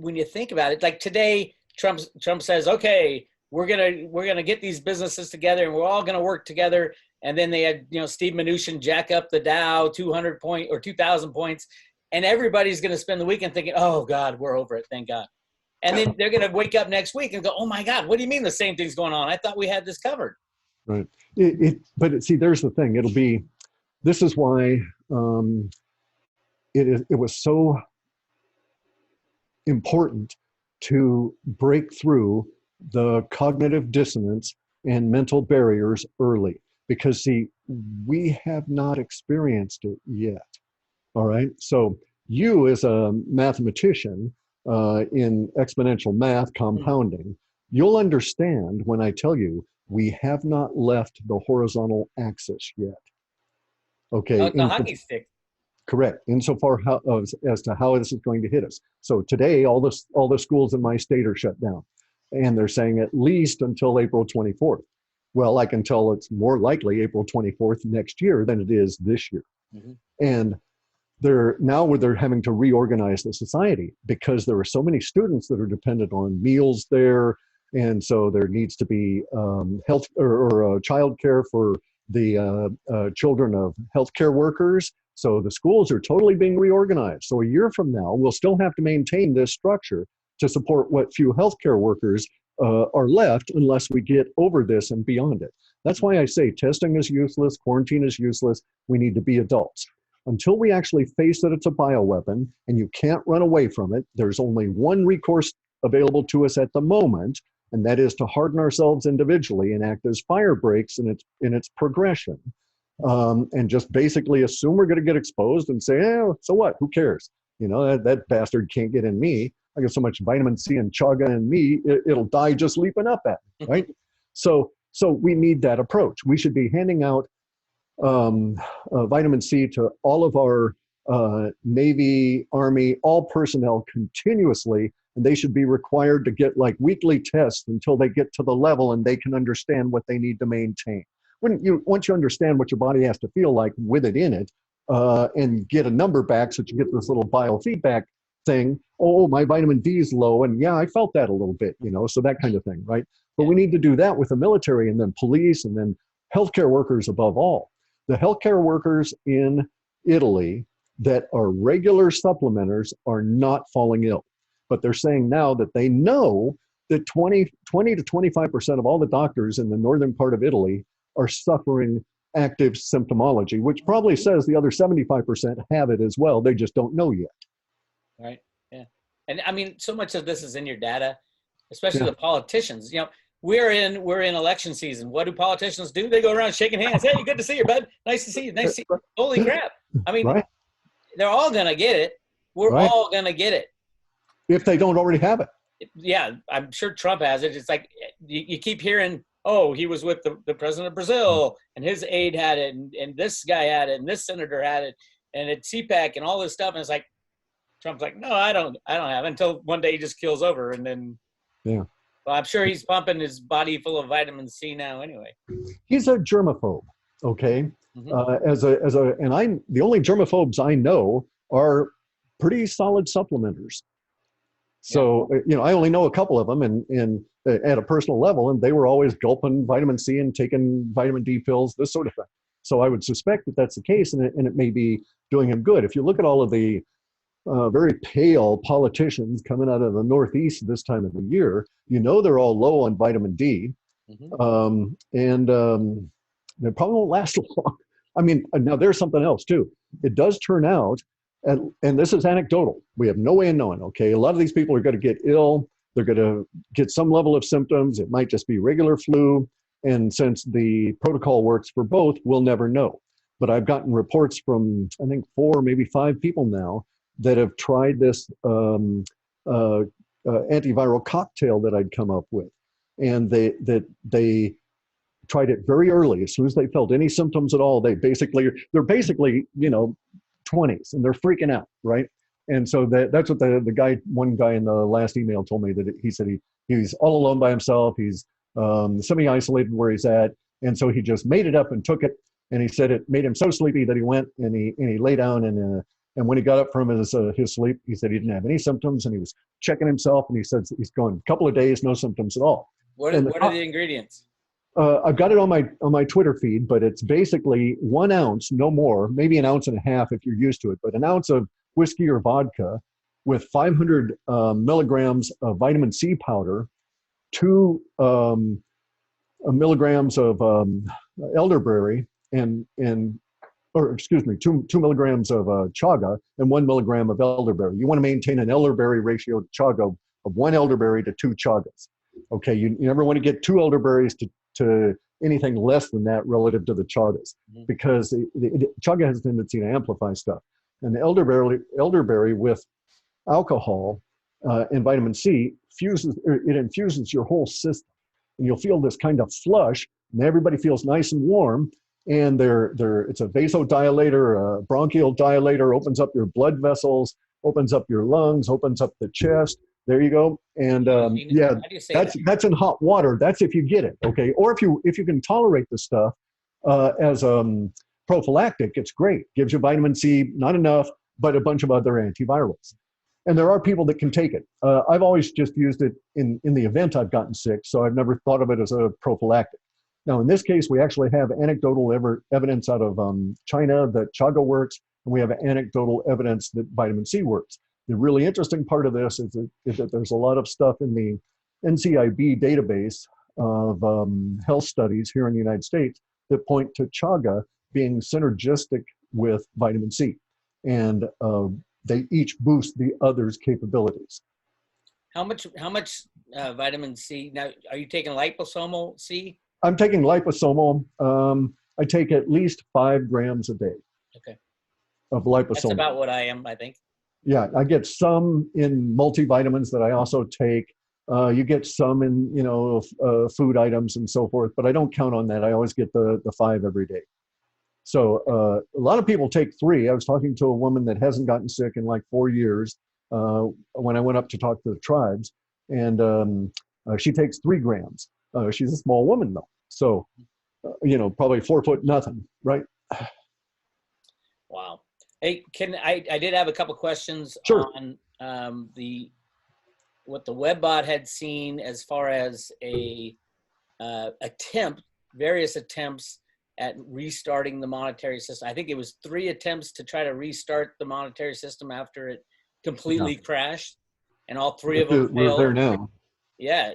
when you think about it, like today, Trump says, okay, we're gonna get these businesses together and we're all gonna work together. And then they had, Steve Mnuchin jack up the Dow 200 point or 2,000 points, and everybody's gonna spend the weekend thinking, oh God, we're over it, thank God. And then they're gonna wake up next week and go, oh my God, what do you mean the same thing's going on? I thought we had this covered. Right. But see, there's the thing. This is why it was so important to break through the cognitive dissonance and mental barriers early, because see, we have not experienced it yet. All right. So you, as a mathematician in exponential math compounding, you'll understand when I tell you we have not left the horizontal axis yet. Okay. The hockey stick. Correct. Insofar as to how this is going to hit us. So today, all the schools in my state are shut down, and they're saying at least until April 24th. Well, I can tell it's more likely April 24th next year than it is this year. Mm-hmm. And they're having to reorganize the society because there are so many students that are dependent on meals there. And so there needs to be health or child care for the children of healthcare workers. So the schools are totally being reorganized. So a year from now, we'll still have to maintain this structure to support what few healthcare workers are left unless we get over this and beyond it. That's why I say testing is useless, quarantine is useless. We need to be adults. Until we actually face that it's a bioweapon and you can't run away from it, there's only one recourse available to us at the moment, and that is to harden ourselves individually and act as fire breaks in its progression. and just basically assume we're going to get exposed and say, oh, so what? Who cares? You know, that bastard can't get in me. I got so much vitamin C and chaga in me, it'll die just leaping up at me, right? So we need that approach. We should be handing out vitamin C to all of our Navy, Army, all personnel continuously, and they should be required to get like weekly tests until they get to the level and they can understand what they need to maintain. Once you understand what your body has to feel like with it in it, and get a number back so that you get this little biofeedback thing, oh, my vitamin D is low, and yeah, I felt that a little bit, you know, so that kind of thing, right? But we need to do that with the military and then police and then healthcare workers above all. The healthcare workers in Italy that are regular supplementers are not falling ill. But they're saying now that they know that 20 to 25% of all the doctors in the northern part of Italy are suffering active symptomology, which probably says the other 75% have it as well. They just don't know yet. Right. Yeah. And I mean, so much of this is in your data, especially the politicians. You know, we're in election season. What do politicians do? They go around shaking hands. Hey, good to see you, bud. Nice to see you. Nice to see you. Holy crap. I mean, they're all going to get it. We're all going to get it. If they don't already have it. Yeah, I'm sure Trump has it. It's like you keep hearing, oh, he was with the president of Brazil and his aide had it and this guy had it and this senator had it and it's CPAC and all this stuff. And it's like, Trump's like, no, I don't have it, until one day he just kills over. And then, well, I'm sure he's pumping his body full of vitamin C now anyway. He's a germaphobe. Okay. And the only germaphobes I know are pretty solid supplementers. So, you know, I only know a couple of them and at a personal level, and they were always gulping vitamin C and taking vitamin D pills, this sort of thing. So I would suspect that that's the case, and it may be doing him good. If you look at all of the very pale politicians coming out of the Northeast this time of the year, you know they're all low on vitamin D, and they probably won't last long. I mean, now there's something else too. It does turn out, and this is anecdotal, we have no way of knowing, okay? A lot of these people are going to get ill. They're going to get some level of symptoms. It might just be regular flu. And since the protocol works for both, we'll never know. But I've gotten reports from, I think, 4, maybe 5 people now that have tried this antiviral cocktail that I'd come up with. And they tried it very early. As soon as they felt any symptoms at all, they're basically, you know, 20s, and they're freaking out, right? And so that's what one guy in the last email told me, that he said he's all alone by himself. He's semi-isolated where he's at. And so he just made it up and took it. And he said it made him so sleepy that he went and he lay down and when he got up from his sleep, he said he didn't have any symptoms, and he was checking himself, and he said he's going a couple of days, no symptoms at all. What are the ingredients? I've got it on my Twitter feed, but it's basically 1 ounce, no more, maybe 1.5 ounces if you're used to it, but 1 ounce of whiskey or vodka with 500 milligrams of vitamin C powder, 2 milligrams of elderberry, and 2 milligrams of chaga and 1 milligram of elderberry. You want to maintain an elderberry ratio to chaga of 1 elderberry to 2 chagas. Okay, you never want to get 2 elderberries to anything less than that relative to the chagas, because the chaga has a tendency to amplify stuff. And the elderberry with alcohol and vitamin C infuses your whole system, and you'll feel this kind of flush, and everybody feels nice and warm. And it's a vasodilator, a bronchial dilator, opens up your blood vessels, opens up your lungs, opens up the chest. There you go. And that's in hot water. That's if you get it, okay? Or if you can tolerate the stuff as prophylactic, it's great. Gives you vitamin C, not enough, but a bunch of other antivirals. And there are people that can take it. I've always just used it in the event I've gotten sick, so I've never thought of it as a prophylactic. Now, in this case, we actually have anecdotal evidence out of China that chaga works, and we have anecdotal evidence that vitamin C works. The really interesting part of this is that there's a lot of stuff in the NCIB database of health studies here in the United States that point to chaga being synergistic with vitamin C, and they each boost the other's capabilities. How much vitamin C? Now, are you taking liposomal C? I'm taking liposomal. I take at least 5 grams a day Okay. of liposomal. That's about what I am, I think. Yeah, I get some in multivitamins that I also take. You get some in, food items and so forth, but I don't count on that. I always get the 5 every day. So a lot of people take 3. I was talking to a woman that hasn't gotten sick in like 4 years when I went up to talk to the tribes, and she takes 3 grams. She's a small woman though, so probably 4 foot nothing, right? Wow. Hey, I did have a couple questions Sure. on what the WebBot had seen as far as various attempts at restarting the monetary system. I think it was 3 attempts to try to restart the monetary system after it completely crashed, and all 3 of them failed. We're there now. Yeah,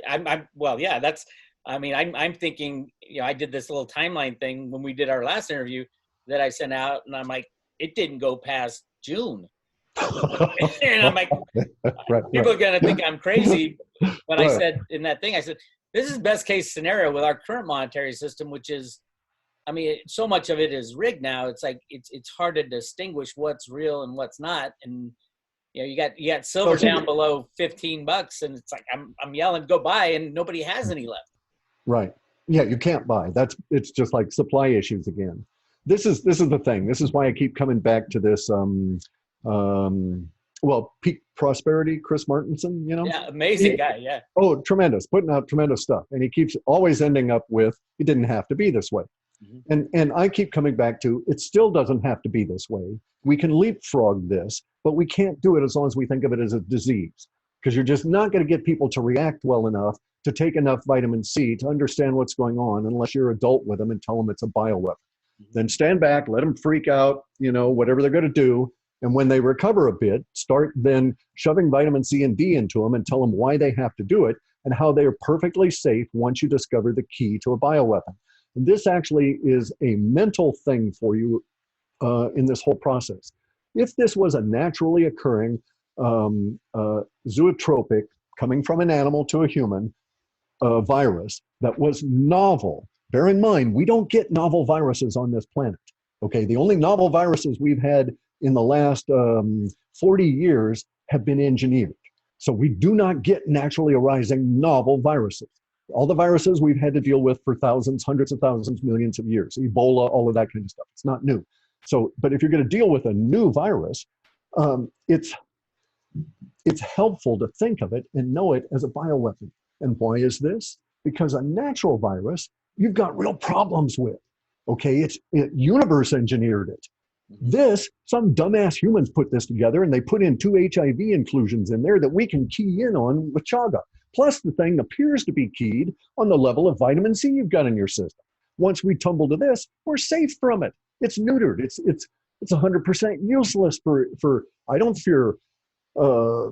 I'm thinking, I did this little timeline thing when we did our last interview that I sent out, and I'm like, it didn't go past June. And I'm like, people are going to think I'm crazy. But I said in that thing, I said, this is best case scenario with our current monetary system, which is, so much of it is rigged now. It's like, it's hard to distinguish what's real and what's not. And, you got silver down below $15, and it's like, I'm yelling, go buy, and nobody has any left. Right. Yeah, you can't buy. It's just like supply issues again. This is the thing. This is why I keep coming back to this. Peak Prosperity, Chris Martenson, Yeah, amazing guy. Yeah. Oh, tremendous, putting out tremendous stuff, and he keeps always ending up with, it didn't have to be this way. Mm-hmm. And I keep coming back to, it still doesn't have to be this way. We can leapfrog this, but we can't do it as long as we think of it as a disease, because you're just not going to get people to react well enough to take enough vitamin C to understand what's going on unless you're adult with them and tell them it's a bioweapon. Then stand back, let them freak out, whatever they're going to do. And when they recover a bit, start then shoving vitamin C and D into them and tell them why they have to do it and how they are perfectly safe once you discover the key to a bioweapon. And this actually is a mental thing for you in this whole process. If this was a naturally occurring zootropic coming from an animal to a human virus that was novel, bear in mind, we don't get novel viruses on this planet. Okay, the only novel viruses we've had in the last 40 years have been engineered. So we do not get naturally arising novel viruses. All the viruses we've had to deal with for thousands, hundreds of thousands, millions of years, Ebola, all of that kind of stuff. It's not new. So, but if you're going to deal with a new virus, it's helpful to think of it and know it as a bioweapon. And why is this? Because a natural virus, you've got real problems with. Okay, it universe engineered it. This, some dumbass humans put this together, and they put in 2 HIV inclusions in there that we can key in on with chaga. Plus, the thing appears to be keyed on the level of vitamin C you've got in your system. Once we tumble to this, we're safe from it. It's neutered. It's 100% useless for. I don't fear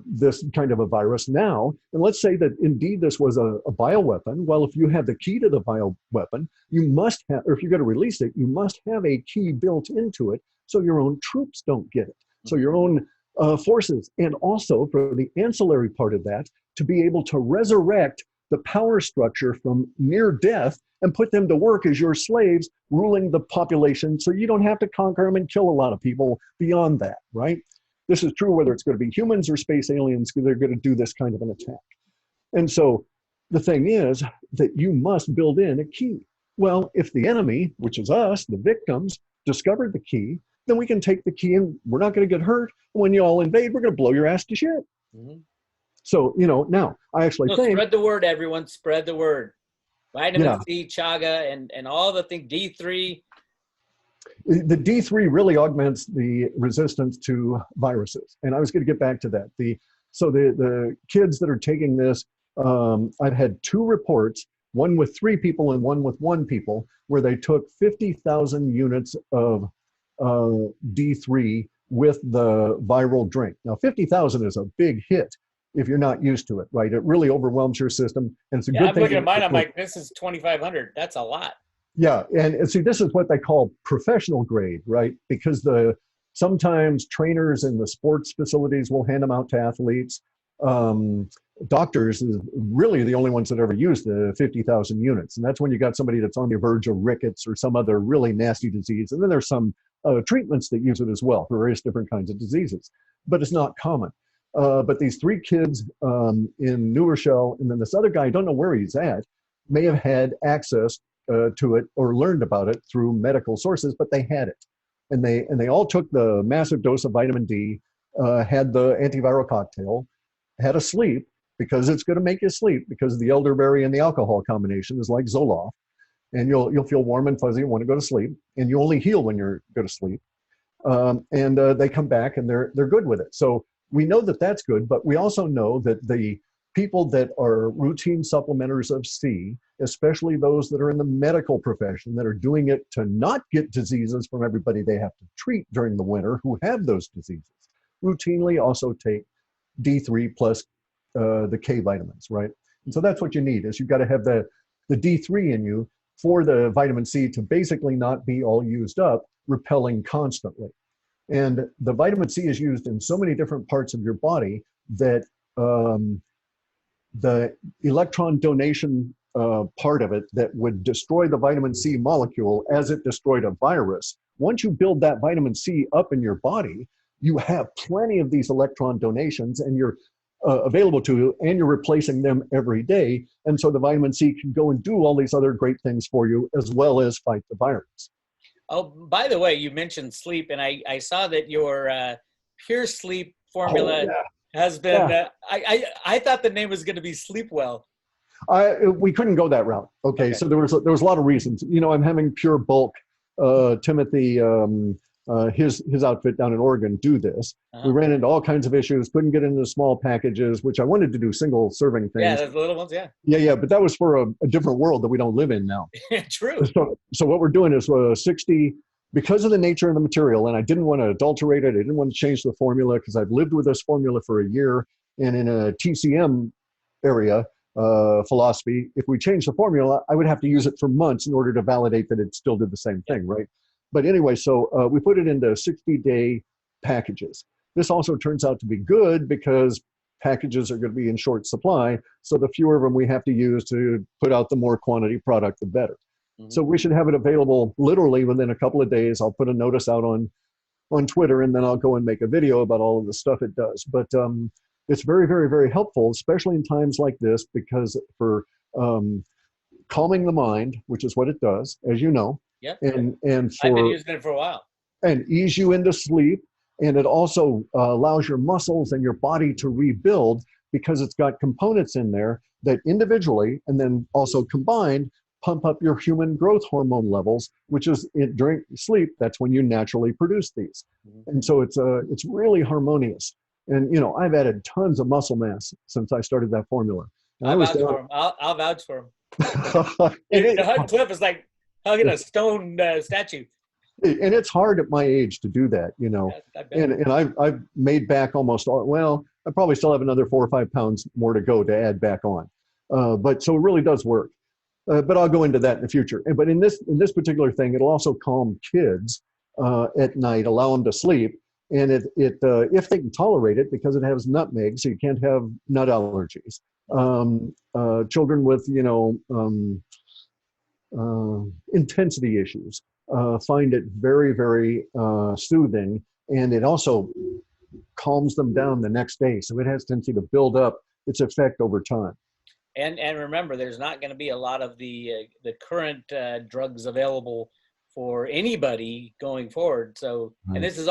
this kind of a virus now. And let's say that indeed this was a bioweapon. Well, if you have the key to the bioweapon, you must have, or if you're going to release it, you must have a key built into it so your own troops don't get it. So your own forces. And also for the ancillary part of that, to be able to resurrect the power structure from near death and put them to work as your slaves ruling the population so you don't have to conquer them and kill a lot of people beyond that, right? This is true whether it's going to be humans or space aliens, they're going to do this kind of an attack. And so the thing is that you must build in a key. Well, if the enemy, which is us, the victims, discovered the key, then we can take the key and we're not going to get hurt. When you all invade, we're going to blow your ass to shit. Mm-hmm. So, now I actually think— spread the word, everyone. Spread the word. Vitamin C, chaga, and all the things, D3. The D3 really augments the resistance to viruses. And I was going to get back to that. The kids that are taking this, I've had 2 reports, one with 3 people and one with 1 people, where they took 50,000 units of D3 with the viral drink. Now, 50,000 is a big hit if you're not used to it, right? It really overwhelms your system. And it's a good thing. I'm looking at mine, I'm like, this is 2,500. That's a lot. Yeah, and see, this is what they call professional grade, right? Because sometimes trainers in the sports facilities will hand them out to athletes. doctors is really the only ones that ever used the 50,000 units. And that's when you got somebody that's on the verge of rickets or some other really nasty disease. And then there's some treatments that use it as well for various different kinds of diseases, but it's not common. But these three kids in New Rochelle, and then this other guy, I don't know where he's at, may have had access to it or learned about it through medical sources, but they had it. And they all took the massive dose of vitamin D, had the antiviral cocktail, had a sleep, because it's going to make you sleep, because the elderberry and the alcohol combination is like Zoloft, and you'll feel warm and fuzzy and want to go to sleep, and you only heal when you're go to sleep. And they come back and they're good with it. So we know that that's good, but we also know that the people that are routine supplementers of C, especially those that are in the medical profession that are doing it to not get diseases from everybody they have to treat during the winter who have those diseases, routinely also take D3 plus the K vitamins, right? And so that's what you need, is you've got to have the D3 in you for the vitamin C to basically not be all used up, repelling constantly. And the vitamin C is used in so many different parts of your body that the electron donation part of it that would destroy the vitamin C molecule as it destroyed a virus, once you build that vitamin C up in your body, you have plenty of these electron donations, and you're available to you, and you're replacing them every day. And so the vitamin C can go and do all these other great things for you, as well as fight the virus. Oh, by the way, you mentioned sleep, and I saw that your Pure Sleep formula has been, I thought the name was going to be Sleep Well. We couldn't go that route. Okay. So there was a lot of reasons. You know, I'm having Pure Bulk, Timothy, his outfit down in Oregon, do this. We ran into all kinds of issues, couldn't get into small packages, which I wanted to do single serving things. Yeah, those little ones, yeah. Yeah, but that was for a different world that we don't live in now. True. So what we're doing is 60, because of the nature of the material, and I didn't want to adulterate it, I didn't want to change the formula, because I've lived with this formula for a year, and in a TCM area, philosophy, if we change the formula, I would have to use it for months in order to validate that it still did the same thing, right? But anyway, so we put it into 60-day packages. This also turns out to be good, because packages are going to be in short supply. So the fewer of them we have to use to put out the more quantity product, the better. So we should have it available literally within a couple of days. I'll put a notice out on Twitter, and then I'll go and make a video about all of the stuff it does. But it's very, very, very helpful, especially in times like this, because for calming the mind, which is what it does, as you know. Yep. And I've been using it for a while. And ease you into sleep. And it also allows your muscles and your body to rebuild, because it's got components in there that individually and then also combined pump up your human growth hormone levels, which is during sleep. That's when you naturally produce these. And so it's really harmonious. And, you know, I've added tons of muscle mass since I started that formula. I'll vouch for him. And Clif is like hugging a stone statue. And it's hard at my age to do that, you know. And I've made back almost all. Well, I probably still have another 4 or 5 pounds more to go to add back on. But so it really does work. But I'll go into that in the future. But in this particular thing, it'll also calm kids at night, allow them to sleep. And it if they can tolerate it, because it has nutmeg, so you can't have nut allergies. Children with, you know, intensity issues find it very, very soothing, and it also calms them down the next day. So it has tendency to build up its effect over time. And remember, there's not going to be a lot of the current drugs available for anybody going forward. So, and this is it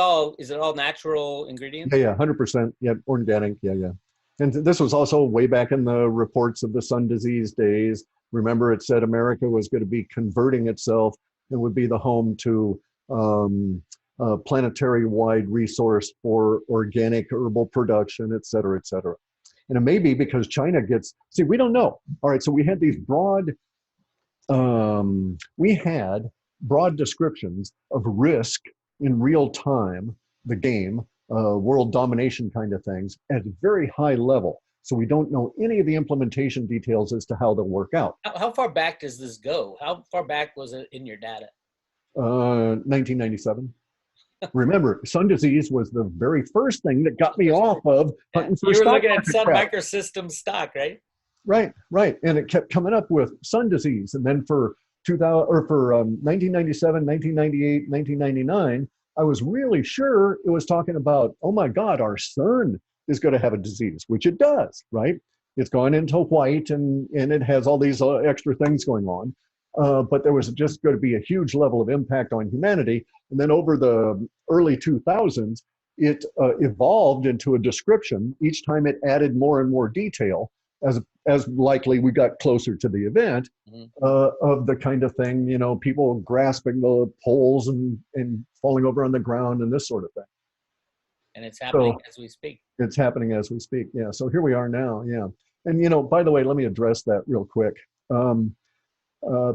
all natural ingredients? Yeah, 100%. Yeah, organic. Yeah. And this was also way back in the reports of the sun disease days. Remember, it said America was going to be converting itself and would be the home to a planetary-wide resource for organic herbal production, et cetera, et cetera. And it may be because China we don't know. All right, so we had these broad descriptions of risk in real time, the game, world domination kind of things, at a very high level. So we don't know any of the implementation details as to how they'll work out. How far back does this go? How far back was it in your data? 1997. Remember, sun disease was the very first thing that got me off of hunting for You were stock looking at market Sun crap. Microsystems stock, right? Right, right. And it kept coming up with sun disease. And then for 2000 or for 1997, 1998, 1999, I was really sure it was talking about, oh my God, our sun is going to have a disease, which it does, right? It's gone into white and it has all these extra things going on. But there was just going to be a huge level of impact on humanity. And then over the early 2000s, it evolved into a description. Each time it added more and more detail as likely we got closer to the event of the kind of thing, you know, people grasping the poles and falling over on the ground and this sort of thing. And it's happening So as we speak. it's happening as we speak. Yeah. So here we are now. Yeah. And, you know, by the way, let me address that real quick.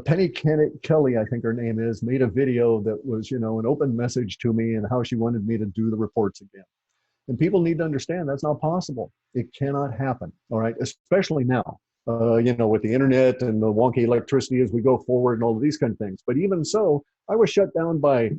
Penny Kelly, I think her name is, made a video that was, you know, an open message to me and how she wanted me to do the reports again. And people need to understand that's not possible. It cannot happen. All right. Especially now, you know, with the internet and the wonky electricity as we go forward and all of these kind of things. But even so, I was shut down by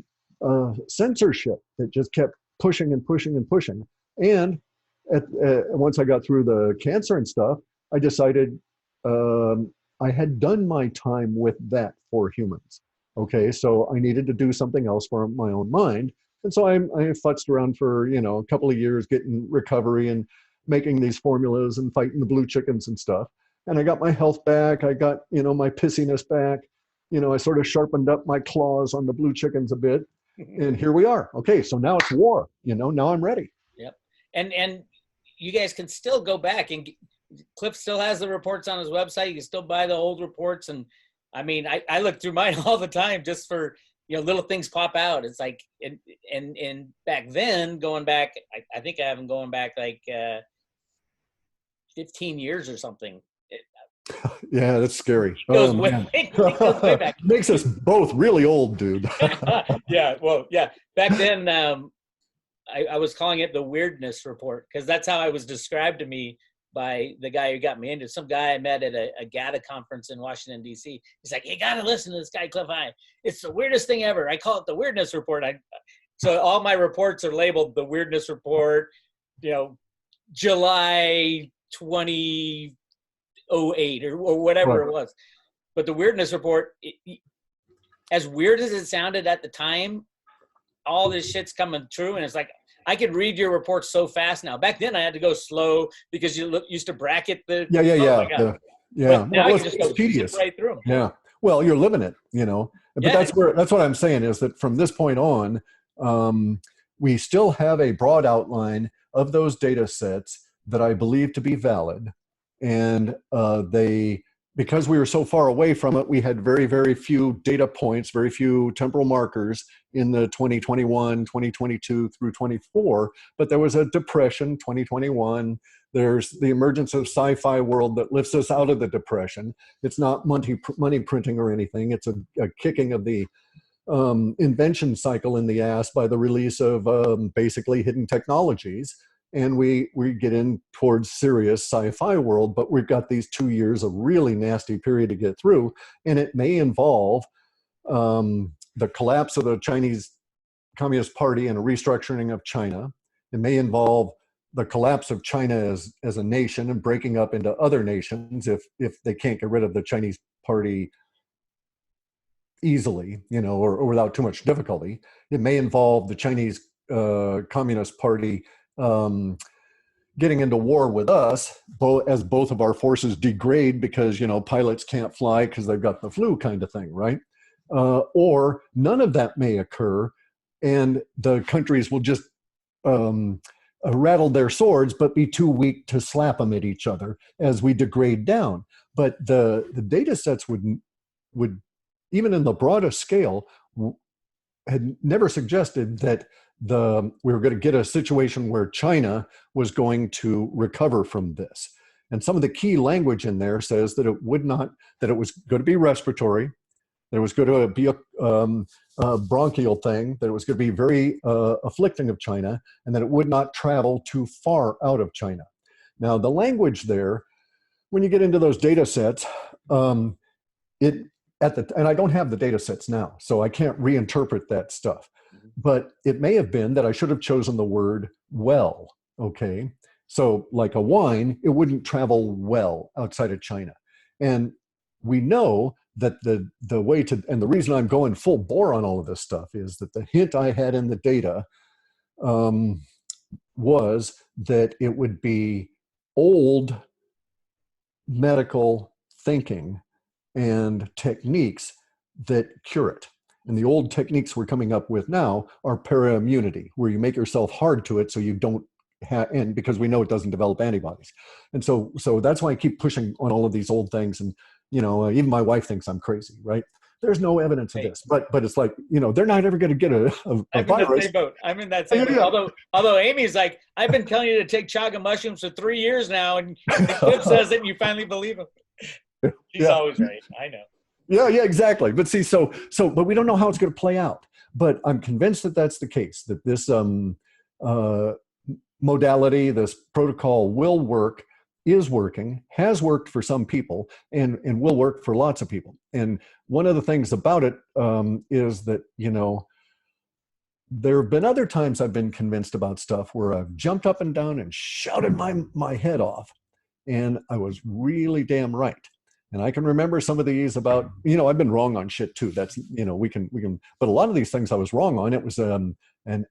censorship that just kept pushing and pushing and pushing. And once I got through the cancer and stuff, I decided I had done my time with that for humans. Okay. So I needed to do something else for my own mind. And so I futzed around for, you know, a couple of years getting recovery and making these formulas and fighting the blue chickens and stuff. And I got my health back. I got, you know, my pissiness back. You know, I sort of sharpened up my claws on the blue chickens a bit. And here we are. Okay, so now it's war. You know, now I'm ready. Yep. And you guys can still go back and Clif still has the reports on his website. You can still buy the old reports. And I mean, I look through mine all the time just for, you know, little things pop out. It's like, and back then, going back, I think I have them going back like 15 years or something. Yeah, that's scary. It goes way back. Makes us both really old, dude. Yeah, well, yeah. Back then, I was calling it the weirdness report because that's how I was described to me by the guy who got me into. Some guy I met at a GATA conference in Washington, D.C. He's like, you got to listen to this guy, Clif. It's the weirdest thing ever. I call it the weirdness report. So all my reports are labeled the weirdness report, you know, July 2008 or whatever Right. it was. But the weirdness report, as weird as it sounded at the time, all this shit's coming true. And it's like, I could read your reports so fast now. Back then I had to go slow because you used to bracket the. Yeah. Oh Yeah. But now Well, I can just go tedious. right through them. Yeah. Well, you're living it, you know. But Yeah. that's what I'm saying is that from this point on, we still have a broad outline of those data sets that I believe to be valid. And because we were so far away from it, we had very, very few data points, very few temporal markers in the 2021, 2022 through 24. But there was a depression, 2021. There's the emergence of sci-fi world that lifts us out of the depression. It's not money printing or anything. It's a kicking of the invention cycle in the ass by the release of basically hidden technologies. And we get in towards serious sci-fi world, but we've got these 2 years of really nasty period to get through. And it may involve the collapse of the Chinese Communist Party and a restructuring of China. It may involve the collapse of China as a nation and breaking up into other nations if they can't get rid of the Chinese Party easily, you know, or without too much difficulty. It may involve the Chinese Communist Party getting into war with us, as both of our forces degrade because, you know, pilots can't fly because they've got the flu kind of thing, right? Or none of that may occur, and the countries will just rattle their swords, but be too weak to slap them at each other as we degrade down. But the data sets would, even in the broadest scale, had never suggested that we were going to get a situation where China was going to recover from this. And some of the key language in there says that it would not, that it was going to be respiratory, that it was going to be a bronchial thing, that it was going to be very afflicting of China, and that it would not travel too far out of China. Now, the language there, when you get into those data sets, and I don't have the data sets now, so I can't reinterpret that stuff. But it may have been that I should have chosen the word well. Okay. So like a wine, it wouldn't travel well outside of China. And we know that the way to, and the reason I'm going full bore on all of this stuff is that the hint I had in the data was that it would be old medical thinking and techniques that cure it. And the old techniques we're coming up with now are para-immunity, where you make yourself hard to it so you don't have, and because we know it doesn't develop antibodies. And so that's why I keep pushing on all of these old things. And, even my wife thinks I'm crazy, right? There's no evidence of this, but it's like, they're not ever going to get a virus. I'm in that same boat. Although Amy's like, I've been telling you to take chaga mushrooms for 3 years now, and Clif says it and you finally believe him. She's always right. I know. Yeah, exactly. But see, but we don't know how it's going to play out. But I'm convinced that that's the case, that this modality, this protocol will work, is working, has worked for some people, and will work for lots of people. And one of the things about it is that, there have been other times I've been convinced about stuff where I've jumped up and down and shouted my head off, and I was really damn right. And I can remember some of these about, I've been wrong on shit too. That's, we can, but a lot of these things I was wrong on. It was an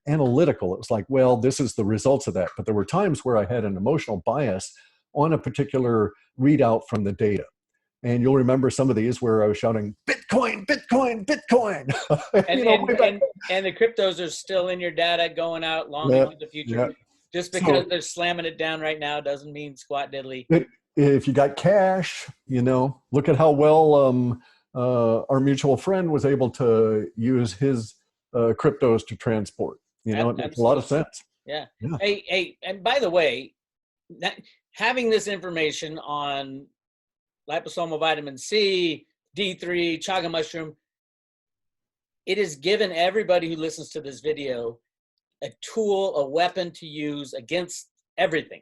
analytical. It was like, well, this is the results of that. But there were times where I had an emotional bias on a particular readout from the data. And you'll remember some of these where I was shouting, Bitcoin, Bitcoin, Bitcoin. And the cryptos are still in your data going out long into the future. Yeah. Just because they're slamming it down right now doesn't mean squat diddly. If you got cash, look at how well our mutual friend was able to use his cryptos to transport. It makes a lot of sense. Yeah. Hey, and by the way, having this information on liposomal vitamin C, D3, chaga mushroom, it has given everybody who listens to this video a tool, a weapon to use against everything.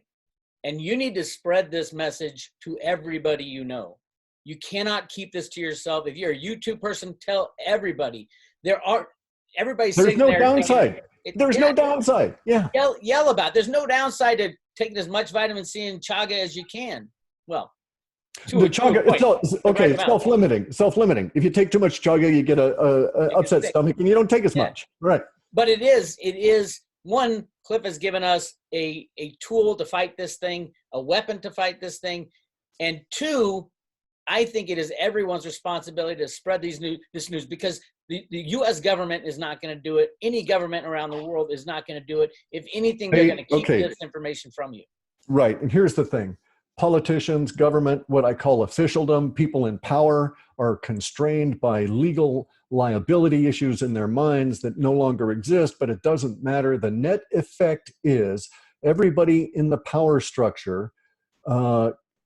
And you need to spread this message to everybody you know. You cannot keep this to yourself. If you're a YouTube person, tell everybody. Everybody's There's no downside. There's no downside. Yeah. Yell about it. There's no downside to taking as much vitamin C and chaga as you can. Well, the chaga, it's self-limiting. Self-limiting. If you take too much chaga, you get a upset stomach, and you don't take as much. Right. But it is one. Clif has given us a tool to fight this thing, a weapon to fight this thing, and two, I think it is everyone's responsibility to spread this news, because the U.S. government is not going to do it. Any government around the world is not going to do it. If anything, they're going to keep this information from you. Right. And here's the thing. Politicians, government, what I call officialdom, people in power are constrained by legal liability issues in their minds that no longer exist, but it doesn't matter. The net effect is everybody in the power structure,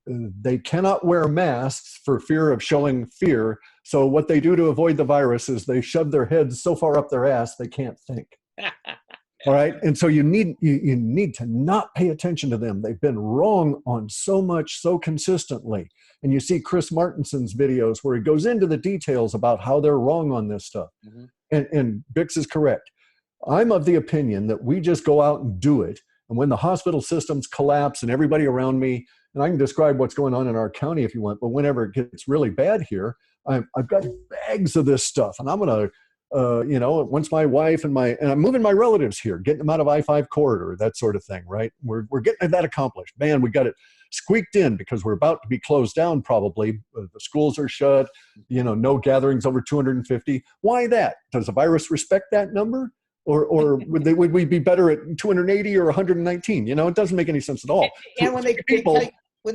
they cannot wear masks for fear of showing fear. So what they do to avoid the virus is they shove their heads so far up their ass they can't think. All right. And so you need to not pay attention to them. They've been wrong on so much, so consistently. And you see Chris Martinson's videos where he goes into the details about how they're wrong on this stuff. Mm-hmm. And Bix is correct. I'm of the opinion that we just go out and do it. And when the hospital systems collapse and everybody around me, and I can describe what's going on in our county if you want, but whenever it gets really bad here, I've got bags of this stuff. And I'm going to, once my wife and I'm moving my relatives here, getting them out of I-5 corridor, that sort of thing, right? We're getting that accomplished. Man, we got it squeaked in because we're about to be closed down probably. The schools are shut, no gatherings over 250. Why that? Does the virus respect that number? Or would we be better at 280 or 119? It doesn't make any sense at all. And when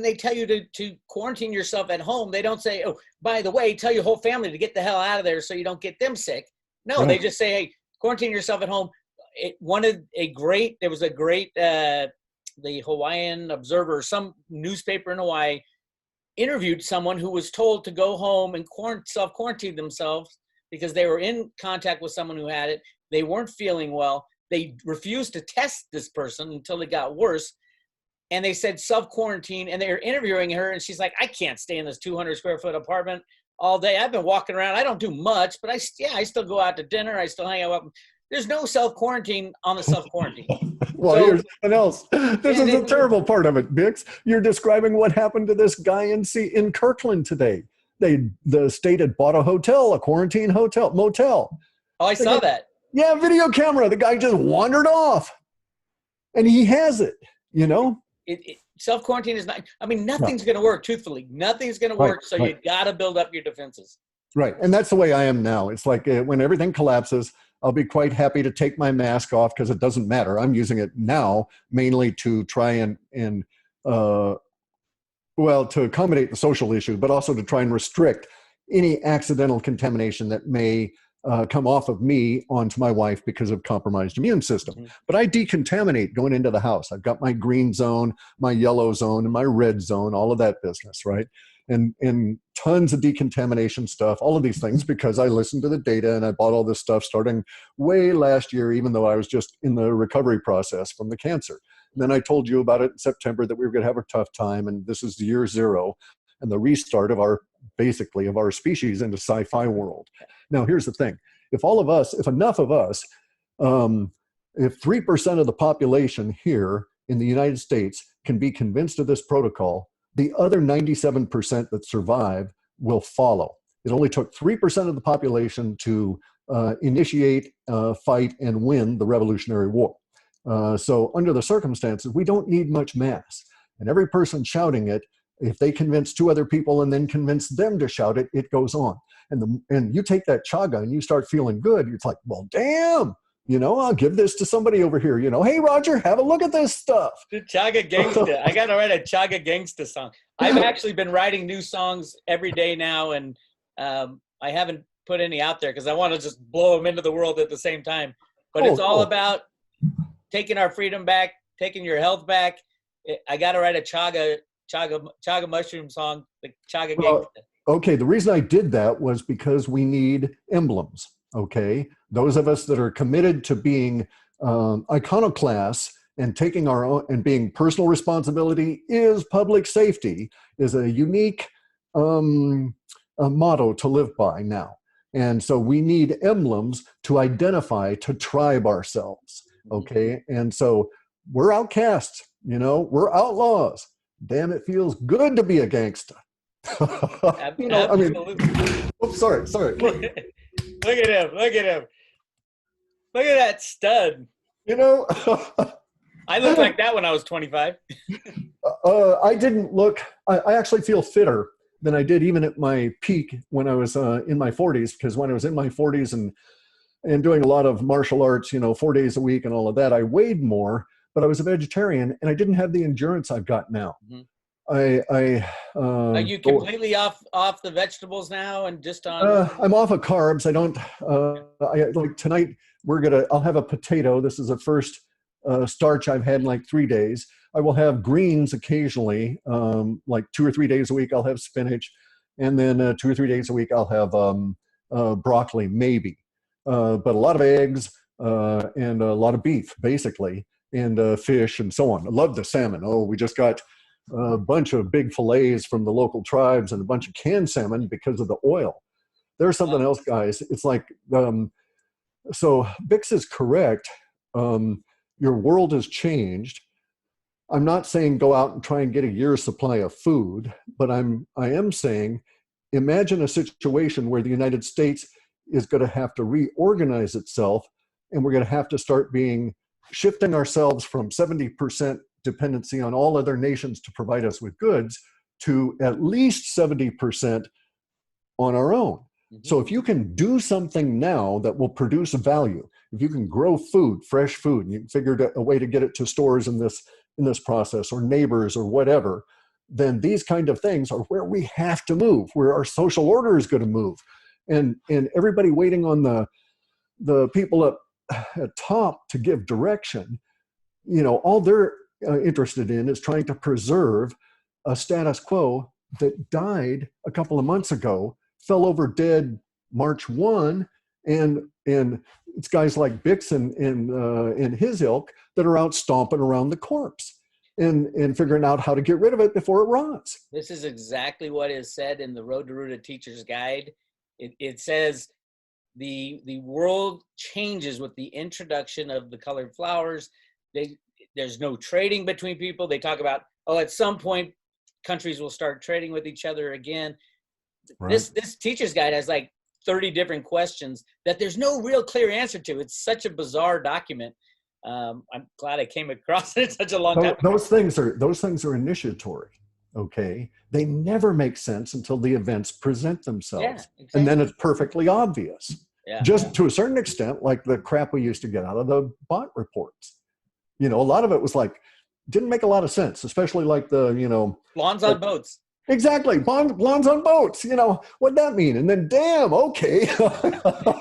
they tell you to quarantine yourself at home, they don't say, oh, by the way, tell your whole family to get the hell out of there so you don't get them sick. No, right. They just say, hey, quarantine yourself at home. There was a great, the Hawaiian Observer, some newspaper in Hawaii, interviewed someone who was told to go home and self-quarantine themselves because they were in contact with someone who had it. They weren't feeling well. They refused to test this person until it got worse. And they said self-quarantine, and they were interviewing her, and she's like, I can't stay in this 200 square foot apartment all day. I've been walking around. I don't do much, but I still go out to dinner. I still hang out. There's no self-quarantine on the self-quarantine. Well, So, here's something else. This is a terrible part of it, Bix. You're describing what happened to this guy in Kirkland today. The state had bought a hotel, a quarantine motel. oh, I saw that. Yeah, video camera. The guy just wandered off, and he has it. You know, Self-quarantine is not. I mean, nothing's going to work. Truthfully, nothing's going to work. So you got to build up your defenses. Right, and that's the way I am now. It's like when everything collapses, I'll be quite happy to take my mask off because it doesn't matter. I'm using it now mainly to try and well, to accommodate the social issue, but also to try and restrict any accidental contamination that may come off of me onto my wife because of compromised immune system. Mm-hmm. But I decontaminate going into the house. I've got my green zone, my yellow zone, and my red zone, all of that business, right? And tons of decontamination stuff, all of these things, because I listened to the data and I bought all this stuff starting way last year, even though I was just in the recovery process from the cancer. And then I told you about it in September that we were going to have a tough time, and this is year zero and the restart of our species into sci-fi world. Now, here's the thing. If enough of us, if 3% of the population here in the United States can be convinced of this protocol, the other 97% that survive will follow. It only took 3% of the population to initiate, fight, and win the Revolutionary War. So under the circumstances, we don't need much mass. And every person shouting it, if they convince two other people and then convince them to shout it, it goes on. And you take that chaga and you start feeling good. It's like, well, damn. I'll give this to somebody over here. Hey, Roger, have a look at this stuff. The Chaga Gangsta. I got to write a Chaga Gangsta song. I've actually been writing new songs every day now, and I haven't put any out there because I want to just blow them into the world at the same time. But it's all about taking our freedom back, taking your health back. I got to write a Chaga mushroom song, the Chaga Gangsta. Okay, the reason I did that was because we need emblems. Okay, those of us that are committed to being iconoclasts and taking our own and being personal responsibility is public safety is a unique motto to live by now. And so we need emblems to identify, to tribe ourselves. Okay, and so we're outcasts, we're outlaws. Damn, it feels good to be a gangsta. Oops, sorry. Look at him. Look at that stud. I looked like that when I was 25. I didn't look, I actually feel fitter than I did even at my peak when I was in my 40s, because when I was in my 40s and doing a lot of martial arts, 4 days a week and all of that, I weighed more, but I was a vegetarian and I didn't have the endurance I've got now. Mm-hmm. Are you completely off the vegetables now and just on? I'm off of carbs. I don't. Like tonight, I'll have a potato. This is the first starch I've had in like 3 days. I will have greens occasionally, like 2 or 3 days a week. I'll have spinach, and then 2 or 3 days a week I'll have broccoli, maybe. But a lot of eggs and a lot of beef, basically, and fish and so on. I love the salmon. Oh, we just got a bunch of big fillets from the local tribes and a bunch of canned salmon because of the oil. There's something else, guys. It's like, so Bix is correct. Your world has changed. I'm not saying go out and try and get a year's supply of food, but I am saying, imagine a situation where the United States is going to have to reorganize itself, and we're going to have to start shifting ourselves from 70% dependency on all other nations to provide us with goods to at least 70% on our own. Mm-hmm. So if you can do something now that will produce value, if you can grow food, fresh food, and you figured a way to get it to stores in this process, or neighbors or whatever, then these kind of things are where we have to move, where our social order is going to move. And everybody waiting on the people up at top to give direction, all they're interested in is trying to preserve a status quo that died a couple of months ago, fell over dead March 1, and it's guys like Bix and his ilk that are out stomping around the corpse and figuring out how to get rid of it before it rots. This is exactly what is said in the Road to Rooted Teacher's Guide. It says, the world changes with the introduction of the colored flowers. There's no trading between people. They talk about, oh, at some point countries will start trading with each other again. Right. This teacher's guide has like 30 different questions that there's no real clear answer to. It's such a bizarre document. I'm glad I came across it such a long time ago. Those things are initiatory. Okay, they never make sense until the events present themselves, yeah, exactly. And then it's perfectly obvious. Yeah. Just to a certain extent, like the crap we used to get out of the bot reports. You know, a lot of it was like, didn't make a lot of sense, especially like the, you know. Blondes on boats. Exactly. Blondes on boats. You know, what'd that mean? And then, damn, okay.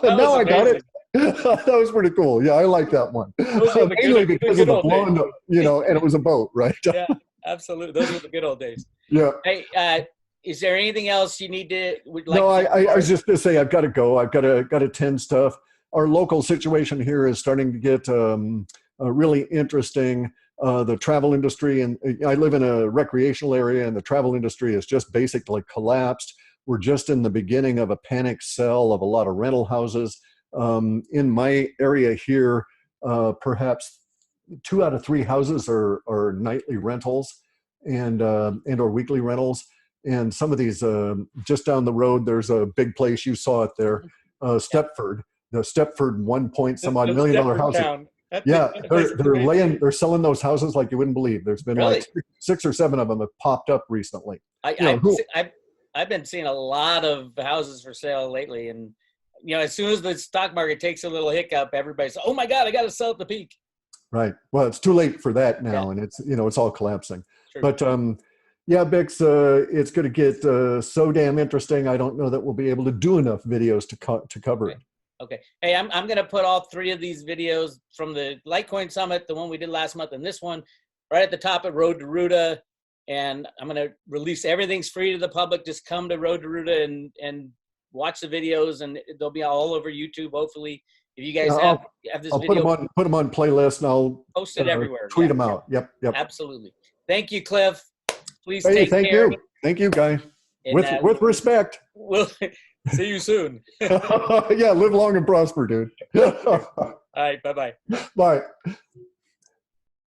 Now I got it. That was pretty cool. Yeah, I like that one. Mainly because of the blonde, you know, and it was a boat, right? Yeah, absolutely. Those were the good old days. Yeah. Hey, is there anything else you need to? No, I was just going to say, I've got to go. I've got to attend stuff. Our local situation here is starting to get really interesting. The travel industry, and I live in a recreational area, and the travel industry is just basically collapsed. We're just in the beginning of a panic sell of a lot of rental houses. In my area here, perhaps 2 out of 3 houses are nightly rentals and or weekly rentals. And some of these, just down the road, there's a big place, you saw it there, Stepford, the Stepford $1 million house. Yeah, they're selling those houses like you wouldn't believe. There's been like 6 or 7 of them have popped up recently. I've been seeing a lot of houses for sale lately, and you know, as soon as the stock market takes a little hiccup, everybody's, oh my God, I got to sell at the peak. Right. Well, it's too late for that now, and it's, you know, it's all collapsing. True. But yeah, Bix, it's going to get so damn interesting. I don't know that we'll be able to do enough videos to cover it. Okay. Hey, I'm going to put all 3 of these videos from the Litecoin Summit, the one we did last month, and this one right at the top of Road to Ruta. And I'm going to release everything's free to the public. Just come to Road to Ruta and watch the videos, and they'll be all over YouTube, hopefully. If you guys have this video. I'll put them on playlist, and I'll post it everywhere. Tweet them out. Yep. Absolutely. Thank you, Clif. Please take care. Thank you, Guy. And, with respect. We'll see you soon. Yeah, live long and prosper, dude. All right, bye-bye. Bye.